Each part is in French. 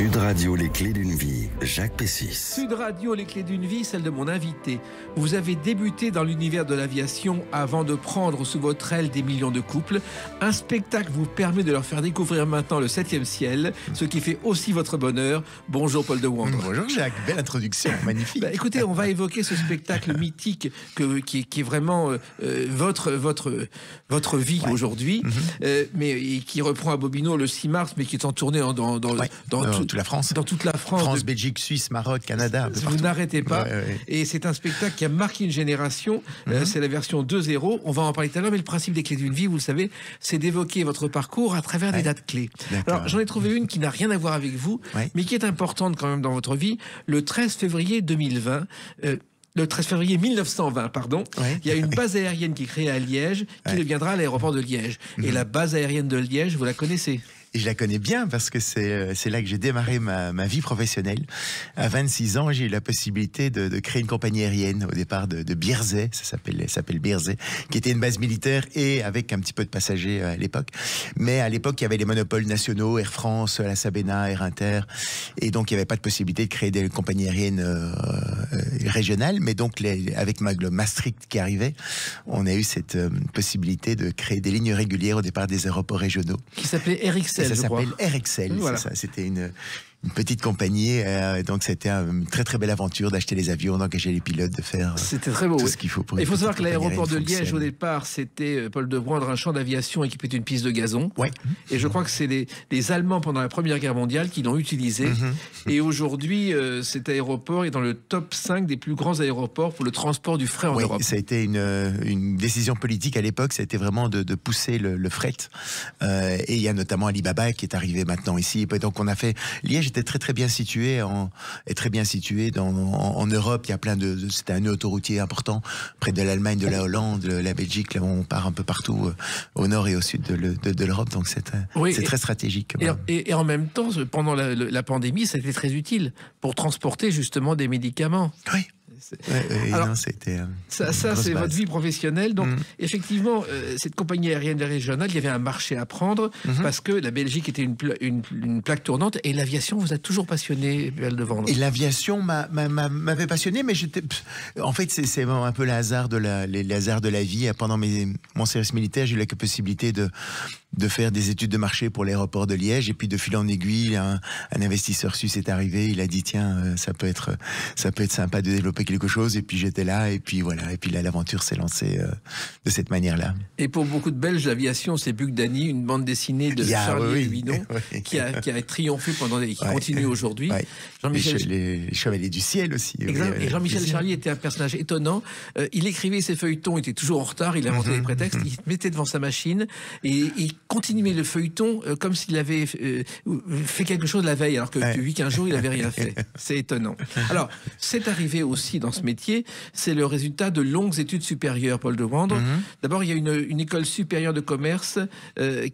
Sud Radio, les clés d'une vie, Jacques Pessis. Sud Radio, les clés d'une vie, celle de mon invité. Vous avez débuté dans l'univers de l'aviation avant de prendre sous votre aile des millions de couples. Un spectacle vous permet de leur faire découvrir maintenant le 7e ciel, ce qui fait aussi votre bonheur. Bonjour Paul de Wandre. Bonjour Jacques, belle introduction, magnifique. Écoutez, on va évoquer ce spectacle mythique qui est vraiment votre vie aujourd'hui, mais qui reprend à Bobino le 6 mars, mais qui est en tournée dans toute la France. Dans toute la France. France, Belgique, Suisse, Maroc, Canada. Vous n'arrêtez pas. Et c'est un spectacle qui a marqué une génération. C'est la version 2.0. On va en parler tout à l'heure, mais le principe des clés d'une vie, vous le savez, c'est d'évoquer votre parcours à travers des dates clés. Alors, j'en ai trouvé une qui n'a rien à voir avec vous, mais qui est importante quand même dans votre vie. Le 13 février 2020. Le 13 février 1920, pardon, il y a une base aérienne qui est créée à Liège, qui deviendra l'aéroport de Liège. Et la base aérienne de Liège, vous la connaissez ? Et je la connais bien parce que c'est là que j'ai démarré ma vie professionnelle. À 26 ans, j'ai eu la possibilité de créer une compagnie aérienne au départ de Bierzet, ça s'appelle Bierzet, qui était une base militaire et avec un petit peu de passagers à l'époque. Mais à l'époque, il y avait les monopoles nationaux, Air France, la Sabena, Air Inter, et donc il n'y avait pas de possibilité de créer des compagnies aériennes régionales. Mais donc avec le Maastricht qui arrivait, on a eu cette possibilité de créer des lignes régulières au départ des aéroports régionaux. Qui s'appelait RXL. Ça s'appelle RXL, voilà. C'est ça. C'était une petite compagnie, donc c'était une très très belle aventure d'acheter les avions, d'engager les pilotes, de faire très beau, tout ce qu'il faut pour. Il faut savoir que l'aéroport de Liège au départ c'était Paul de Wandre, un champ d'aviation équipé d'une piste de gazon. Et je crois que c'est les Allemands pendant la Première Guerre mondiale qui l'ont utilisé. Et aujourd'hui cet aéroport est dans le top 5 des plus grands aéroports pour le transport du fret en Europe. Ça a été une décision politique à l'époque, ça a été vraiment de pousser le fret. Et il y a notamment Alibaba qui est arrivé maintenant ici. Et donc on a fait Liège était très bien situé en Europe. Il y a c'était un nœud autoroutier important près de l'Allemagne, de la Hollande, de la Belgique. Là, on part un peu partout au nord et au sud de l'Europe. Donc c'est très stratégique. Et en même temps, pendant la pandémie, ça a été très utile pour transporter justement des médicaments. Oui. Alors, c'était ça c'est votre vie professionnelle. Donc, effectivement, cette compagnie aérienne régionale, il y avait un marché à prendre parce que la Belgique était une plaque tournante et l'aviation vous a toujours passionné, Paul de Wandre. Et l'aviation m'avait passionné, mais en fait, c'est un peu les hasards de la vie. Pendant mon service militaire, j'ai eu la possibilité de faire des études de marché pour l'aéroport de Liège, et puis de fil en aiguille, un investisseur suisse est arrivé, il a dit tiens, ça peut être sympa de développer quelque chose, et puis j'étais là, et puis voilà, et puis là l'aventure s'est lancée de cette manière-là. Et pour beaucoup de Belges, l'aviation c'est Bug Danny, une bande dessinée de Charlie Hebidon qui a triomphé pendant et qui continue aujourd'hui. Les Chevaliers du Ciel aussi. Exact. Et Jean-Michel Charlier était un personnage étonnant. Il écrivait ses feuilletons, il était toujours en retard, il inventait des prétextes, il se mettait devant sa machine et il continuer le feuilleton comme s'il avait fait quelque chose la veille, alors que depuis 15 jours, il n'avait rien fait. C'est étonnant. Alors, c'est arrivé aussi dans ce métier, c'est le résultat de longues études supérieures, Paul de Wandre. D'abord, il y a une école supérieure de commerce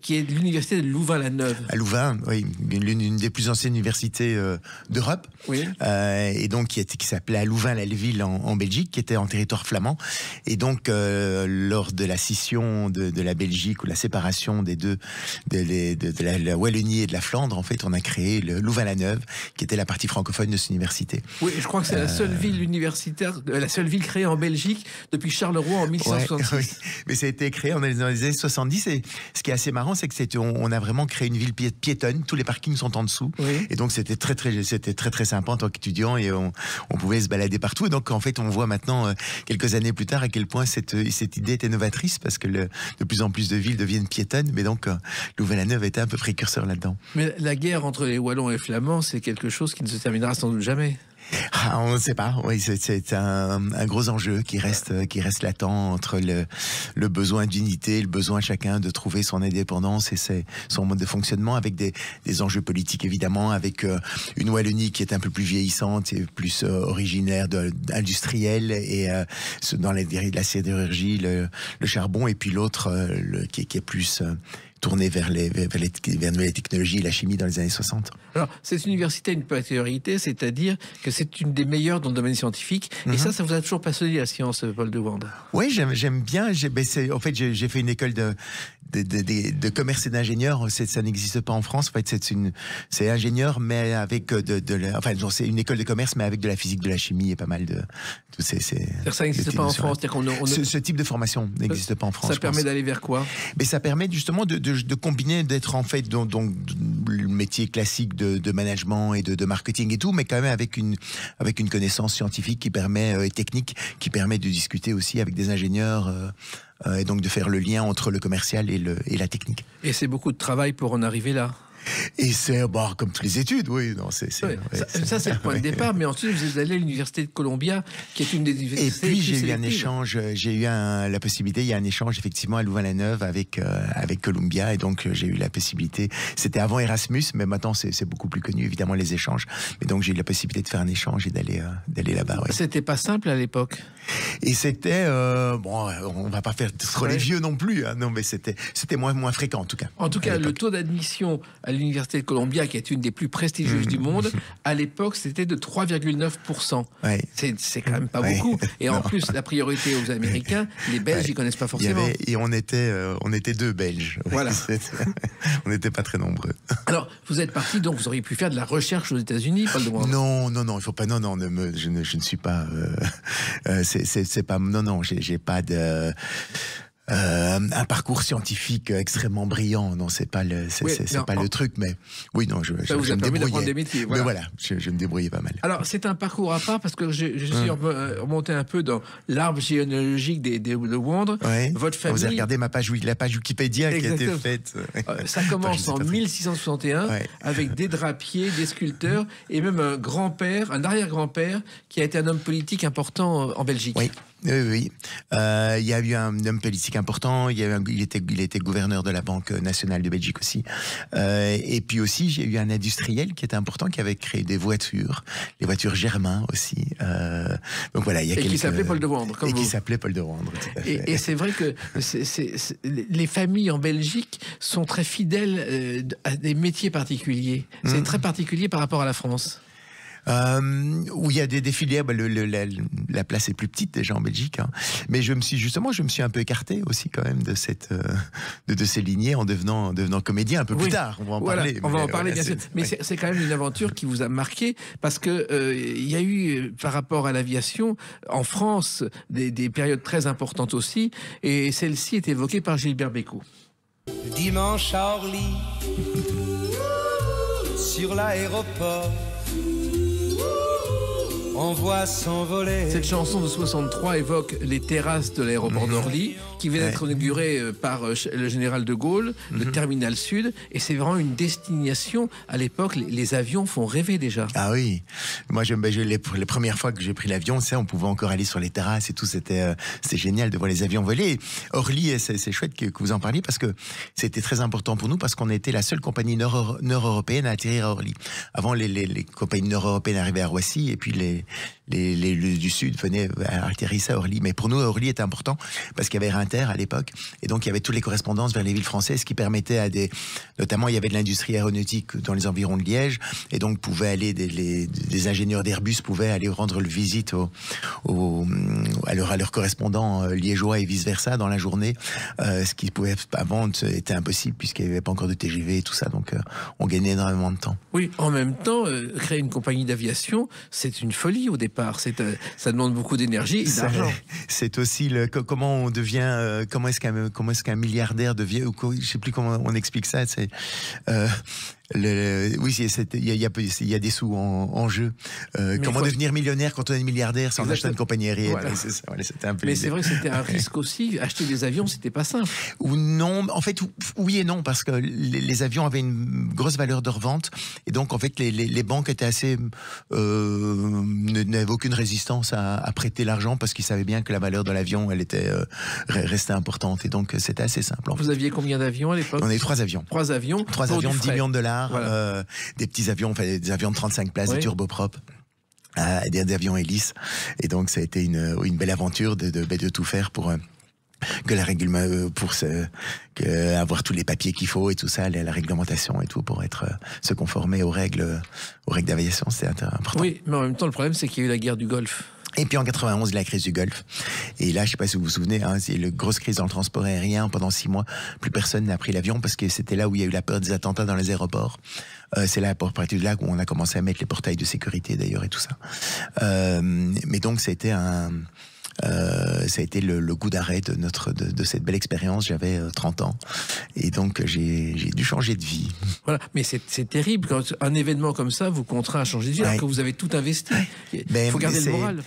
qui est l'université de Louvain-la-Neuve. À Louvain, oui, l'une des plus anciennes universités d'Europe. Et donc, qui s'appelait à Louvain-la-Ville en Belgique, qui était en territoire flamand. Et donc, lors de la scission de la Belgique, ou la séparation des deux, de la Wallonie et de la Flandre, en fait, on a créé le Louvain-la-Neuve, qui était la partie francophone de cette université. Oui, je crois que c'est la seule ville universitaire, la seule ville créée en Belgique depuis Charleroi en 1666. Mais ça a été créé dans les années 70, et ce qui est assez marrant, c'est que on a vraiment créé une ville piétonne, tous les parkings sont en dessous, et donc c'était très sympa en tant qu'étudiant, et on pouvait se balader partout, et donc en fait on voit maintenant, quelques années plus tard, à quel point cette idée était novatrice, parce que de plus en plus de villes deviennent piétonnes, mais donc Louvain-la-Neuve était un peu précurseur là-dedans. Mais la guerre entre les Wallons et les Flamands, c'est quelque chose qui ne se terminera sans doute jamais. On ne sait pas. Oui, c'est un gros enjeu qui reste latent entre le besoin d'unité, le besoin chacun de trouver son indépendance et son mode de fonctionnement, avec des enjeux politiques évidemment, avec une Wallonie qui est un peu plus vieillissante et plus originaire industrielle, et dans la sidérurgie, le charbon, et puis l'autre qui est plus tourné vers les nouvelles technologies et la chimie dans les années 60. Alors, cette université a une particularité, c'est-à-dire que c'est une des meilleures dans le domaine scientifique. Et ça vous a toujours passionné, la science, Paul de Wandre? Oui, j'aime bien. En fait, j'ai fait une école de commerce et d'ingénieur, ça n'existe pas en France. En fait, c'est ingénieur, mais avec c'est une école de commerce, mais avec de la physique, de la chimie et pas mal de tout ça n'existe pas en France. Ce type de formation n'existe pas en France. Ça permet d'aller vers quoi? Mais ça permet justement de combiner, d'être en fait donc le métier classique de management et de marketing et tout, mais quand même avec une connaissance scientifique qui permet et technique qui permet de discuter aussi avec des ingénieurs. Et donc de faire le lien entre le commercial et la technique. Et c'est beaucoup de travail pour en arriver là. Et c'est comme toutes les études, oui. Non, ça, c'est le point de départ, mais ensuite vous êtes allé à l'université de Columbia, qui est une des universités. Et puis j'ai eu un échange, la possibilité, il y a un échange effectivement à Louvain-la-Neuve avec Columbia, et donc j'ai eu la possibilité, c'était avant Erasmus, mais maintenant c'est beaucoup plus connu évidemment les échanges, mais donc j'ai eu la possibilité de faire un échange et d'aller là-bas. Ouais. C'était pas simple à l'époque. Et c'était, on va pas faire trop les vieux non plus, hein, non, mais c'était moins fréquent en tout cas. En tout cas, le taux d'admission à l'université de Columbia, qui est une des plus prestigieuses du monde, à l'époque, c'était de 3,9%. Ouais. C'est quand même pas beaucoup. Et en plus, la priorité aux Américains, les Belges, ils connaissent pas forcément. Et on était 2 Belges. Voilà. On n'était pas très nombreux. Alors, vous êtes parti, donc vous auriez pu faire de la recherche aux États-Unis, Paul de Wandre. Non, il faut pas. Non, je ne suis pas. C'est pas. Non, j'ai pas de. Un parcours scientifique extrêmement brillant, non, c'est pas le truc, mais oui, non, je me débrouillais. Des métiers, voilà. Mais voilà, je me débrouillais pas mal. Alors, c'est un parcours à part parce que je suis remonté un peu dans l'arbre généalogique de Wandre. Ouais. Votre famille. Vous avez regardé la page Wikipédia. Exactement. Qui a été faite. Ça commence en 1661 avec des drapiers, des sculpteurs et même un grand-père, un arrière-grand-père qui a été un homme politique important en Belgique. Oui. Oui. Il y a eu un homme politique important. Il était gouverneur de la Banque nationale de Belgique aussi. Et puis aussi, j'ai eu un industriel qui était important, qui avait créé des voitures, les voitures Germain aussi. Donc voilà, il y a qui s'appelait Paul de Wandre. Qui s'appelait Paul de Wandre. Et c'est vrai que les familles en Belgique sont très fidèles à des métiers particuliers. C'est très particulier par rapport à la France. Où il y a des filières, la place est plus petite déjà en Belgique, hein. Mais je me suis un peu écarté aussi quand même de ces lignées en devenant comédien un peu plus tard. On va en parler. On va en parler bien sûr. Mais c'est quand même une aventure qui vous a marqué parce que il y a eu par rapport à l'aviation en France des périodes très importantes aussi, et celle-ci est évoquée par Gilbert Bécaud. Dimanche à Orly, sur l'aéroport, on voit s'envoler. Cette chanson de 63 évoque les terrasses de l'aéroport d'Orly, qui vient d'être inauguré par le général de Gaulle, le terminal sud, et c'est vraiment une destination. À l'époque, les avions font rêver déjà. Ah oui, moi les premières fois que j'ai pris l'avion, on pouvait encore aller sur les terrasses et tout, c'était génial de voir les avions voler. Orly, c'est chouette que vous en parliez parce que c'était très important pour nous, parce qu'on était la seule compagnie nord-européenne à atterrir à Orly. Avant, les compagnies nord-européennes arrivaient à Roissy, et puis les du Sud venaient atterrir à Orly. Mais pour nous, Orly était important parce qu'il y avait Inter à l'époque, et donc il y avait toutes les correspondances vers les villes françaises, qui permettait notamment il y avait de l'industrie aéronautique dans les environs de Liège, et donc pouvaient aller des ingénieurs d'Airbus pouvaient aller rendre le visite à leurs correspondants liégeois et vice versa dans la journée, ce qui pouvait avant était impossible puisqu'il n'y avait pas encore de TGV et tout ça, donc on gagnait énormément de temps. Oui, en même temps, créer une compagnie d'aviation, c'est une folie au départ. Ça demande beaucoup d'énergie et d'argent. C'est aussi comment on devient, comment est-ce qu'un milliardaire devient, ou je sais plus comment on explique ça. C'est oui, il y a des sous en jeu. Comment devenir millionnaire quand on est milliardaire sans acheter une compagnie aérienne. Voilà. C'était un peu mais c'est vrai que c'était un risque aussi. Acheter des avions, c'était pas simple. Ou non, en fait, oui et non, parce que les avions avaient une grosse valeur de revente, et donc en fait les banques étaient assez n'avaient aucune résistance à prêter l'argent, parce qu'ils savaient bien que la valeur de l'avion, elle était restait importante, et donc c'était assez simple. Vous aviez combien d'avions à l'époque? On avait 3 avions. 3 avions. 3 avions de $10 millions. Voilà. Des petits avions, des avions de 35 places, des turboprops, des avions hélices, et donc ça a été une belle aventure de tout faire pour que la avoir tous les papiers qu'il faut et tout ça, la réglementation et tout, pour se conformer aux règles d'aviation, c'était important. Oui, mais en même temps, le problème, c'est qu'il y a eu la guerre du Golfe. Et puis en 91, la crise du Golfe. Et là, je sais pas si vous vous souvenez, hein, c'est la grosse crise dans le transport aérien. Pendant 6 mois, plus personne n'a pris l'avion parce que c'était là où il y a eu la peur des attentats dans les aéroports. C'est là, à partir de là, où on a commencé à mettre les portails de sécurité d'ailleurs et tout ça. Mais donc, ça a été le coup d'arrêt de cette belle expérience. J'avais 30 ans et donc j'ai dû changer de vie. Voilà, mais c'est terrible quand un événement comme ça vous contraint à changer de vie alors que vous avez tout investi. Il faut garder le moral.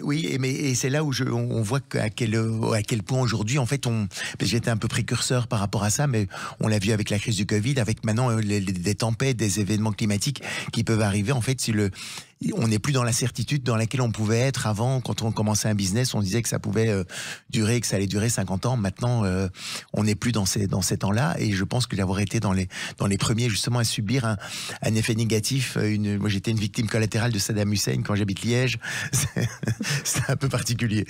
Oui, et c'est là où on voit à quel point aujourd'hui, en fait, j'étais un peu précurseur par rapport à ça, mais on l'a vu avec la crise du Covid, avec maintenant des tempêtes, des événements climatiques qui peuvent arriver. En fait, on n'est plus dans la certitude dans laquelle on pouvait être avant. Quand on commençait un business, on disait que ça pouvait durer, que ça allait durer 50 ans. Maintenant, on n'est plus dans ces temps-là. Et je pense que d'avoir été dans les premiers justement à subir un effet négatif, moi j'étais une victime collatérale de Saddam Hussein quand j'habite Liège. C'est un peu particulier.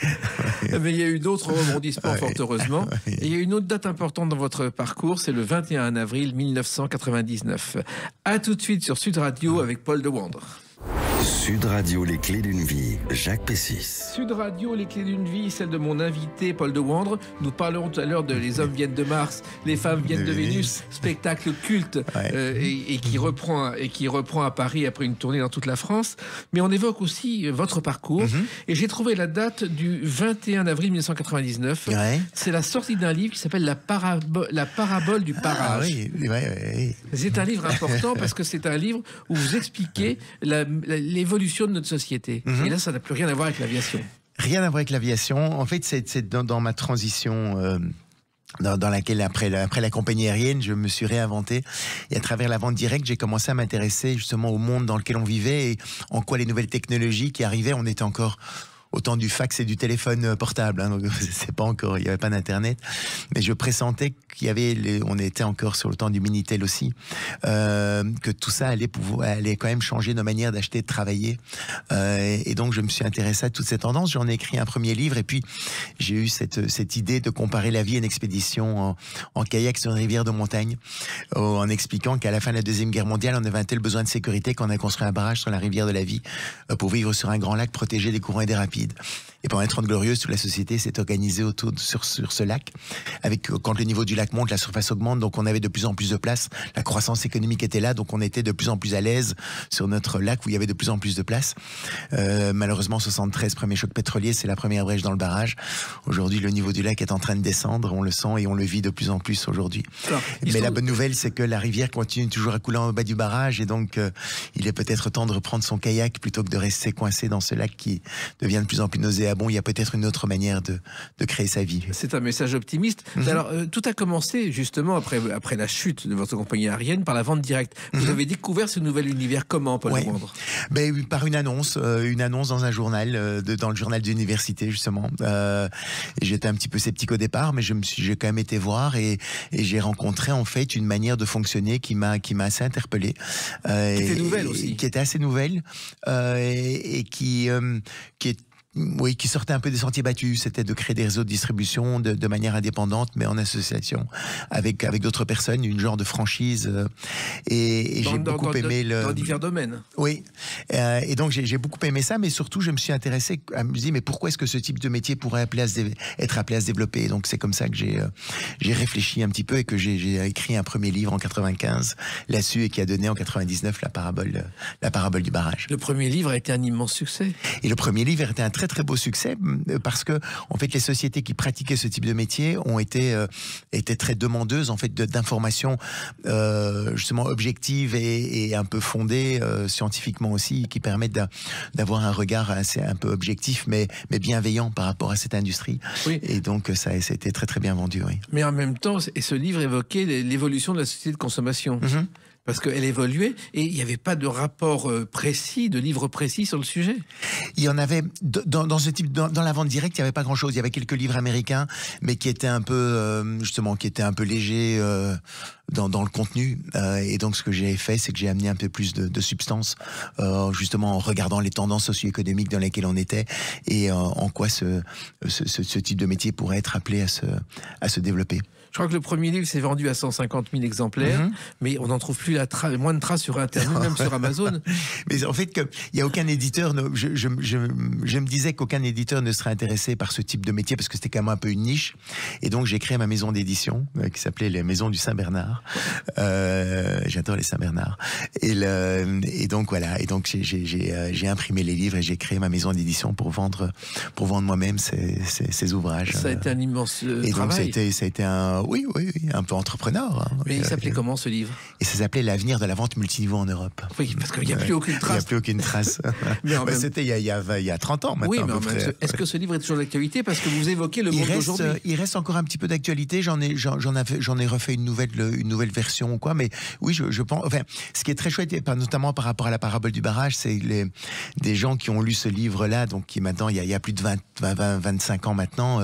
Mais il y a eu d'autres rebondissements, fort heureusement. Et il y a une autre date importante dans votre parcours, c'est le 21 avril 1999. À tout de suite sur Sud Radio avec Paul de Wandre. Sud Radio, les clés d'une vie, Jacques Pessis. Sud Radio, les clés d'une vie, celle de mon invité Paul de Wandre. Nous parlerons tout à l'heure de Les hommes viennent de Mars, les femmes viennent de Vénus, spectacle culte et qui reprend à Paris après une tournée dans toute la France. Mais on évoque aussi votre parcours. Et j'ai trouvé la date du 21 avril 1999. C'est la sortie d'un livre qui s'appelle La parabole du parage. C'est un livre important parce que c'est un livre où vous expliquez l'évolution de notre société. Et là, ça n'a plus rien à voir avec l'aviation. Rien à voir avec l'aviation. En fait, c'est dans ma transition dans laquelle, après la compagnie aérienne, je me suis réinventé. Et à travers la vente directe, j'ai commencé à m'intéresser justement au monde dans lequel on vivait et en quoi les nouvelles technologies qui arrivaient, on était encore au temps du fax et du téléphone portable, hein, donc c'est pas encore, il n'y avait pas d'internet, mais je pressentais on était encore sur le temps du Minitel aussi, que tout ça allait quand même changer nos manières d'acheter, de travailler, et donc je me suis intéressé à toutes ces tendances. J'en ai écrit un premier livre et puis j'ai eu cette idée de comparer la vie à une expédition en kayak sur une rivière de montagne, en expliquant qu'à la fin de la Deuxième Guerre mondiale, on avait un tel besoin de sécurité qu'on a construit un barrage sur la rivière de la vie pour vivre sur un grand lac protégé des courants et des rapides. Et pendant les 30 Glorieuses, toute la société s'est organisée sur ce lac. Quand le niveau du lac monte, la surface augmente, donc on avait de plus en plus de place. La croissance économique était là, donc on était de plus en plus à l'aise sur notre lac où il y avait de plus en plus de place. Malheureusement, 73, premier choc pétrolier, c'est la première brèche dans le barrage. Aujourd'hui, le niveau du lac est en train de descendre, on le sent et on le vit de plus en plus aujourd'hui. Mais la bonne nouvelle, c'est que la rivière continue toujours à couler en bas du barrage et donc il est peut-être temps de reprendre son kayak plutôt que de rester coincé dans ce lac qui devient de plus en plus nauséabond. Il y a peut-être une autre manière de créer sa vie. C'est un message optimiste. Alors, tout a commencé justement après la chute de votre compagnie aérienne par la vente directe. Vous avez découvert ce nouvel univers comment, Paul de Wandre ? Par une annonce dans un journal, dans le journal d'université justement. J'étais un petit peu sceptique au départ, mais j'ai quand même été voir et j'ai rencontré en fait une manière de fonctionner qui m'a assez interpellé. Qui était nouvelle aussi. Qui était assez nouvelle et qui sortait un peu des sentiers battus. C'était de créer des réseaux de distribution de manière indépendante, mais en association avec d'autres personnes, une genre de franchise. Et j'ai beaucoup aimé dans divers domaines. Oui. Et donc j'ai beaucoup aimé ça, mais surtout je me suis intéressé à me dire mais pourquoi est-ce que ce type de métier pourrait être appelé à se développer. Et donc c'est comme ça que j'ai réfléchi un petit peu et que j'ai écrit un premier livre en 95 là-dessus et qui a donné en 99 la parabole du barrage. Le premier livre a été un immense succès. Et le premier livre était un très très beau succès parce que en fait les sociétés qui pratiquaient ce type de métier ont étaient très demandeuses en fait d'informations justement objectives et un peu fondées scientifiquement aussi, qui permettent d'avoir un regard un peu objectif mais bienveillant par rapport à cette industrie. Oui. Et donc ça a été très très bien vendu. Oui. Mais en même temps, ce livre évoquait l'évolution de la société de consommation. Parce qu'elle évoluait et il n'y avait pas de rapport précis, de livre précis sur le sujet. Il y en avait, dans ce type, dans la vente directe, il n'y avait pas grand-chose. Il y avait quelques livres américains, mais qui étaient un peu, légers dans le contenu. Et donc, ce que j'ai fait, c'est que j'ai amené un peu plus de substance, justement en regardant les tendances socio-économiques dans lesquelles on était et en quoi ce type de métier pourrait être appelé à se développer. crois que le premier livre s'est vendu à 150 000 exemplaires, mais on n'en trouve plus moins de traces sur Internet, même sur Amazon. Mais en fait, il n'y a aucun éditeur, je me disais qu'aucun éditeur ne serait intéressé par ce type de métier, parce que c'était quand même un peu une niche. Et donc, j'ai créé ma maison d'édition, qui s'appelait les Maisons du Saint-Bernard. J'adore les Saint-Bernard. Et donc, voilà. Et donc, j'ai imprimé les livres et j'ai créé ma maison d'édition pour vendre moi-même ces ouvrages. Ça a été un immense et travail. donc, ça a été un peu entrepreneur. Hein. Mais il s'appelait comment, ce livre? Et ça s'appelait L'avenir de la vente multiniveau en Europe. Oui, parce qu'il n'y a plus aucune trace. Il n'y a plus aucune trace. C'était il y a 30 ans maintenant. Oui, mais à peu près. est-ce que ce livre est toujours d'actualité? Parce que vous évoquez le monde d'aujourd'hui. Il reste encore un petit peu d'actualité. J'en ai refait une nouvelle version ou quoi. Mais oui, je pense. Enfin, ce qui est très chouette, notamment par rapport à la parabole du barrage, c'est des gens qui ont lu ce livre-là, donc qui maintenant, il y a plus de 25 ans maintenant,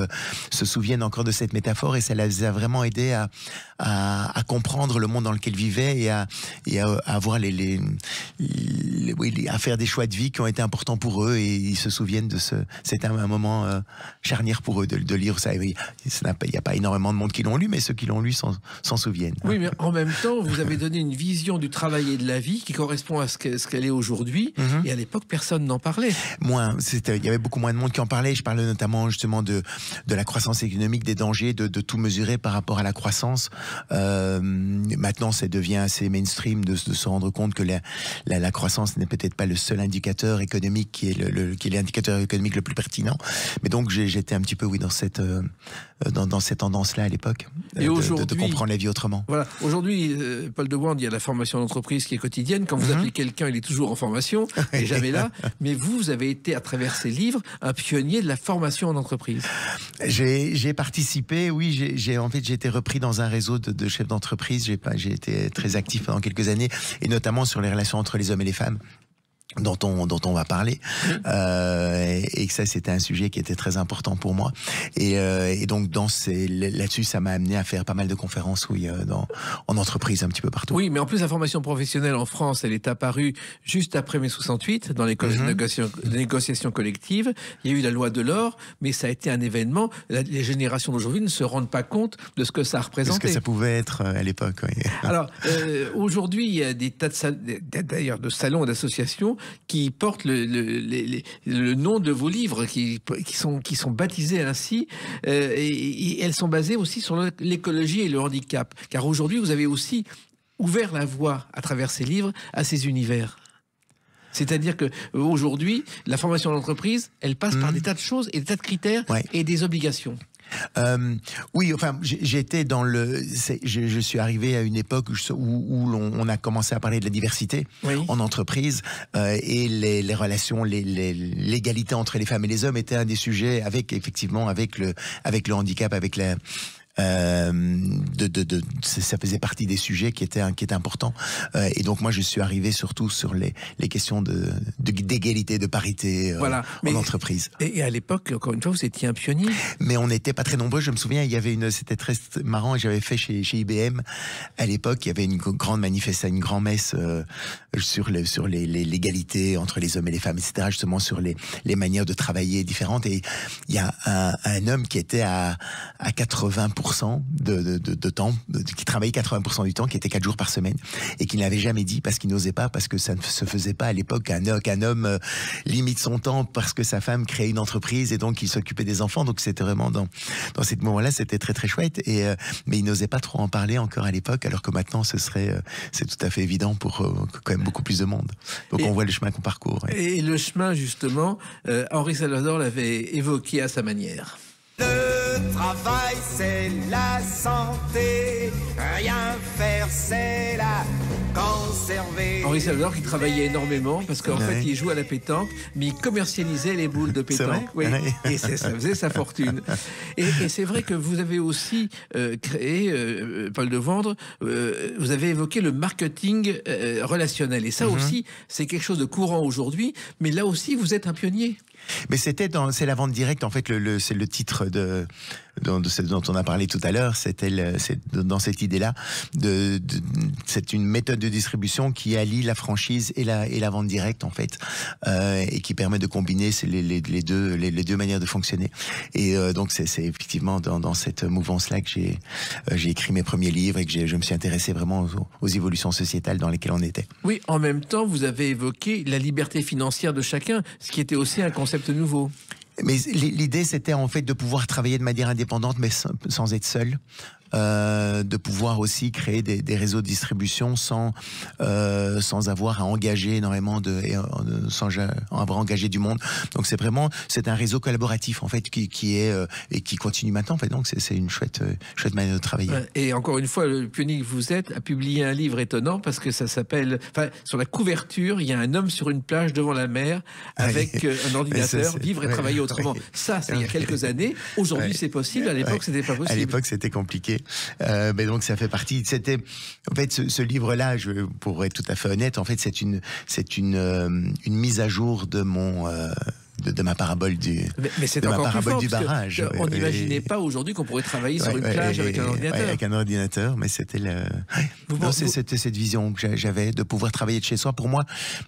se souviennent encore de cette métaphore, et ça les a vraiment aidés à comprendre le monde dans lequel ils vivaient et à avoir à faire des choix de vie qui ont été importants pour eux, et ils se souviennent de c'était un moment charnière pour eux de lire ça. Il n'y a pas énormément de monde qui l'ont lu, mais ceux qui l'ont lu s'en souviennent. Oui, mais en même temps, vous avez donné une vision du travail et de la vie qui correspond à ce qu'elle est aujourd'hui, et à l'époque, personne n'en parlait. Moins, il y avait beaucoup moins de monde qui en parlait. Je parlais notamment justement de la croissance économique, des dangers, de tout mesurer par rapport à la croissance. Maintenant, ça devient assez mainstream de se rendre compte que la croissance n'est peut-être pas le seul indicateur économique qui est l'indicateur économique le plus pertinent. Mais donc, j'étais un petit peu, dans cette tendance-là à l'époque, de comprendre la vie autrement. Voilà. Aujourd'hui, Paul de Wand, il y a la formation d'entreprise qui est quotidienne. Quand vous appelez quelqu'un, il est toujours en formation, et jamais là. Mais vous avez été, à travers ces livres, un pionnier de la formation en entreprise. J'ai participé, oui. J'ai été repris dans un réseau de chefs d'entreprise. J'ai été très actif pendant quelques années, et notamment sur les relations entre les hommes et les femmes, dont on va parler, et que ça, c'était un sujet qui était très important pour moi, et donc là-dessus, ça m'a amené à faire pas mal de conférences, en entreprise, un petit peu partout. Oui, mais en plus, la formation professionnelle en France, elle est apparue juste après mai 68, dans les négociations collectives. Il y a eu la loi Delors, mais ça a été un événement. Les générations d'aujourd'hui ne se rendent pas compte de ce que ça représentait. De ce que ça pouvait être à l'époque, oui. Alors, aujourd'hui, il y a des tas de salons, d'associations qui portent le nom de vos livres, qui sont baptisés ainsi, et elles sont basées aussi sur l'écologie et le handicap. Car aujourd'hui, vous avez aussi ouvert la voie à travers ces livres à ces univers. C'est-à-dire que aujourd'hui, la formation d'entreprise, elle passe par des tas de choses et des tas de critères et des obligations. Oui, enfin, j'étais je suis arrivé à une époque où on a commencé à parler de la diversité en entreprise, et les relations, l'égalité entre les femmes et les hommes était un des sujets, avec le handicap, avec la ça faisait partie des sujets qui étaient importants, et donc moi je suis arrivé surtout sur les questions d'égalité, de parité en entreprise. Et à l'époque, encore une fois, vous étiez un pionnier. Mais on n'était pas très nombreux. Je me souviens, c'était très marrant, et j'avais fait chez IBM à l'époque, il y avait une grande manifestation, une grande messe sur l'égalité entre les hommes et les femmes, etc., justement sur les manières de travailler différentes. Et il y a un homme qui était à 80% de temps, qui travaillait 80% du temps, qui était 4 jours par semaine, et qui ne l'avait jamais dit parce qu'il n'osait pas, parce que ça ne se faisait pas à l'époque qu'un homme limite son temps parce que sa femme créait une entreprise et donc il s'occupait des enfants. Donc c'était vraiment dans ce moment-là, c'était très très chouette, mais il n'osait pas trop en parler encore à l'époque, alors que maintenant c'est tout à fait évident pour quand même beaucoup plus de monde. Donc on voit le chemin qu'on parcourt. Et le chemin, justement, Henri Salvador l'avait évoqué à sa manière. Le travail, c'est la santé. Rien faire, c'est la conserver. Henri Salvador qui travaillait énormément parce qu'en fait, il jouait à la pétanque, mais il commercialisait les boules de pétanque. Et ça faisait sa fortune. Et c'est vrai que vous avez aussi créé, Paul de Wand, vous avez évoqué le marketing relationnel. Et ça aussi, c'est quelque chose de courant aujourd'hui, mais là aussi, vous êtes un pionnier. Mais c'est la vente directe, en fait, c'est le titre dont on a parlé tout à l'heure. C'est dans cette idée-là, c'est une méthode de distribution qui allie la franchise et la vente directe en fait, et qui permet de combiner les deux manières de fonctionner. Et donc c'est effectivement dans cette mouvance-là que j'ai écrit mes premiers livres et que je me suis intéressé vraiment aux évolutions sociétales dans lesquelles on était. Oui, en même temps, vous avez évoqué la liberté financière de chacun, ce qui était aussi un concept nouveau. Mais l'idée, c'était en fait de pouvoir travailler de manière indépendante, mais sans être seul. De pouvoir aussi créer des réseaux de distribution sans avoir à engager énormément sans avoir engagé du monde. Donc c'est un réseau collaboratif en fait qui est et qui continue maintenant en fait. Donc c'est une chouette manière de travailler. Et encore une fois, le pionnier que vous êtes a publié un livre étonnant parce que ça s'appelle, sur la couverture, il y a un homme sur une plage devant la mer avec un ordinateur, vivre et travailler autrement. Ça, c'est il y a quelques années. Aujourd'hui, c'est possible. À l'époque, c'était pas possible. À l'époque, c'était compliqué. Mais donc ça fait partie. C'était en fait ce livre-là. Pour être tout à fait honnête, en fait, c'est une mise à jour de mon de ma parabole du mais c'est encore plus fort, barrage. On n'imaginait pas aujourd'hui qu'on pourrait travailler sur une plage avec un ordinateur. Avec un ordinateur, mais c'était c'était cette vision que j'avais de pouvoir travailler de chez soi. Pour moi,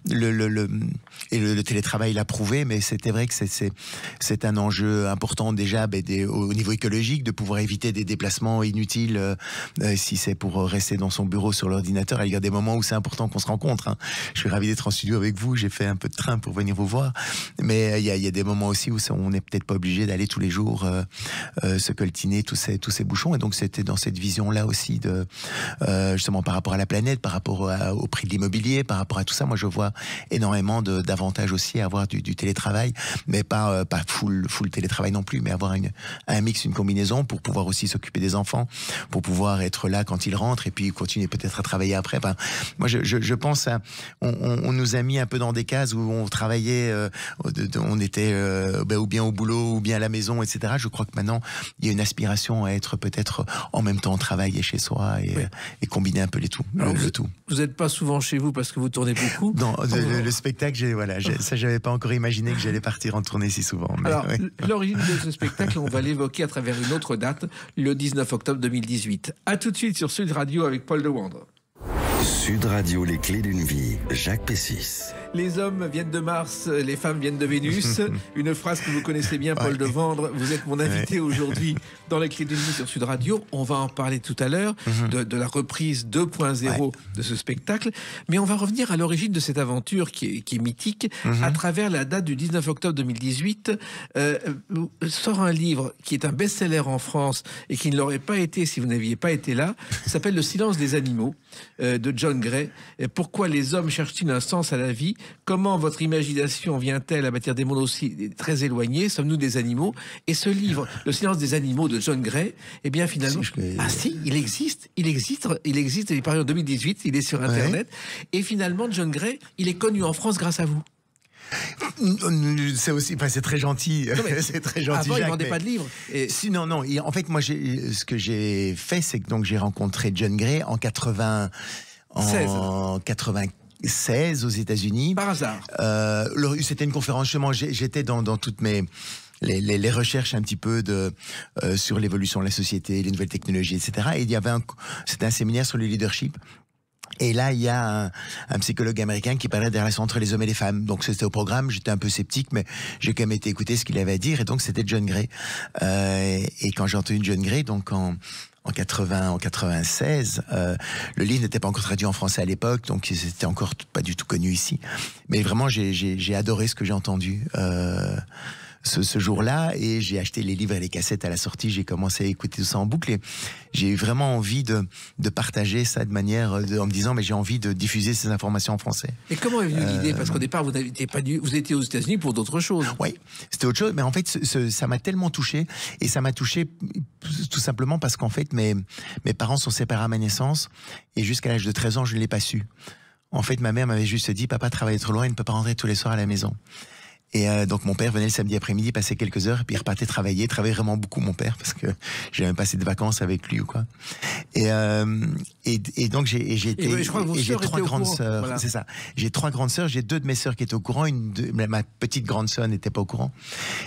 le télétravail l'a prouvé, mais c'était vrai que c'est un enjeu important déjà au niveau écologique, de pouvoir éviter des déplacements inutiles si c'est pour rester dans son bureau sur l'ordinateur. Il y a des moments où c'est important qu'on se rencontre. Hein. Je suis ravi d'être en studio avec vous. J'ai fait un peu de train pour venir vous voir, mais il y a des moments aussi où on n'est peut-être pas obligé d'aller tous les jours se coltiner tous ces bouchons. Et donc c'était dans cette vision-là aussi justement par rapport à la planète, par rapport au prix de l'immobilier, par rapport à tout ça. Moi, je vois énormément d'avantages aussi à avoir du télétravail, mais pas full télétravail non plus, mais avoir un mix, une combinaison pour pouvoir aussi s'occuper des enfants, pour pouvoir être là quand ils rentrent et puis continuer peut-être à travailler après. Enfin, moi, je pense on nous a mis un peu dans des cases où on travaillait, on était ou bien au boulot ou bien à la maison, etc. Je crois que maintenant il y a une aspiration à être peut-être en même temps au travail et chez soi et combiner un peu le tout. Vous n'êtes pas souvent chez vous parce que vous tournez beaucoup. Non, le spectacle, ça j'avais pas encore imaginé que j'allais partir en tournée si souvent. Mais, alors, l'origine de ce spectacle, on va l'évoquer à travers une autre date, le 19 octobre 2018. À tout de suite sur Sud Radio avec Paul de Wandre. Sud Radio, les clés d'une vie, Jacques Pessis. Les hommes viennent de Mars, les femmes viennent de Vénus. Une phrase que vous connaissez bien, Paul de Wandre. Vous êtes mon invité aujourd'hui dans les clés d'une vie sur Sud Radio. On va en parler tout à l'heure de la reprise 2.0 de ce spectacle. Mais on va revenir à l'origine de cette aventure qui est mythique. À travers la date du 19 octobre 2018, sort un livre qui est un best-seller en France et qui ne l'aurait pas été si vous n'aviez pas été là. Ça s'appelle Le silence des animaux de John Gray. Pourquoi les hommes cherchent-ils un sens à la vie? Comment votre imagination vient-elle à bâtir des mondes aussi très éloignés? Sommes-nous des animaux? Et ce livre, Le silence des animaux de John Gray, eh bien finalement, il existe, il est paru en 2018, il est sur Internet. Et finalement, John Gray, il est connu en France grâce à vous. C'est aussi, c'est très gentil. C'est très gentil. Avant, Jacques, il vendait pas de livres. Et... Non. En fait, moi, ce que j'ai fait, c'est que j'ai rencontré John Gray en 96 aux États-Unis. Par hasard. C'était une conférence. J'étais dans toutes les recherches un petit peu sur l'évolution de la société, les nouvelles technologies, etc. Et c'était un séminaire sur le leadership. Et là, il y a un psychologue américain qui parlait des relations entre les hommes et les femmes. Donc, c'était au programme. J'étais un peu sceptique, mais j'ai quand même été écouter ce qu'il avait à dire. Et donc, c'était John Gray. Et quand j'ai entendu John Gray, donc en 96, le livre n'était pas encore traduit en français à l'époque, donc c'était encore pas du tout connu ici. Mais vraiment, j'ai adoré ce que j'ai entendu ce jour-là, et j'ai acheté les livres et les cassettes à la sortie. J'ai commencé à écouter tout ça en boucle, et j'ai eu vraiment envie de partager ça de manière en me disant, mais j'ai envie de diffuser ces informations en français. Et comment est venue l'idée? Parce qu'au départ, vous étiez aux États-Unis pour d'autres choses. Oui, c'était autre chose, mais en fait, ça m'a tellement touché, et ça m'a touché tout simplement parce qu'en fait, mes parents sont séparés à ma naissance, et jusqu'à l'âge de 13 ans, je ne l'ai pas su. En fait, ma mère m'avait juste dit, papa travaille trop loin, il ne peut pas rentrer tous les soirs à la maison. Et donc mon père venait le samedi après-midi, passer quelques heures, et puis il repartait travailler vraiment beaucoup, mon père, parce que j'ai même passé des vacances avec lui ou quoi. Et donc j'ai trois grandes sœurs. Voilà. C'est ça. J'ai 3 grandes sœurs. J'ai 2 de mes sœurs qui étaient au courant. Ma petite grande sœur n'était pas au courant.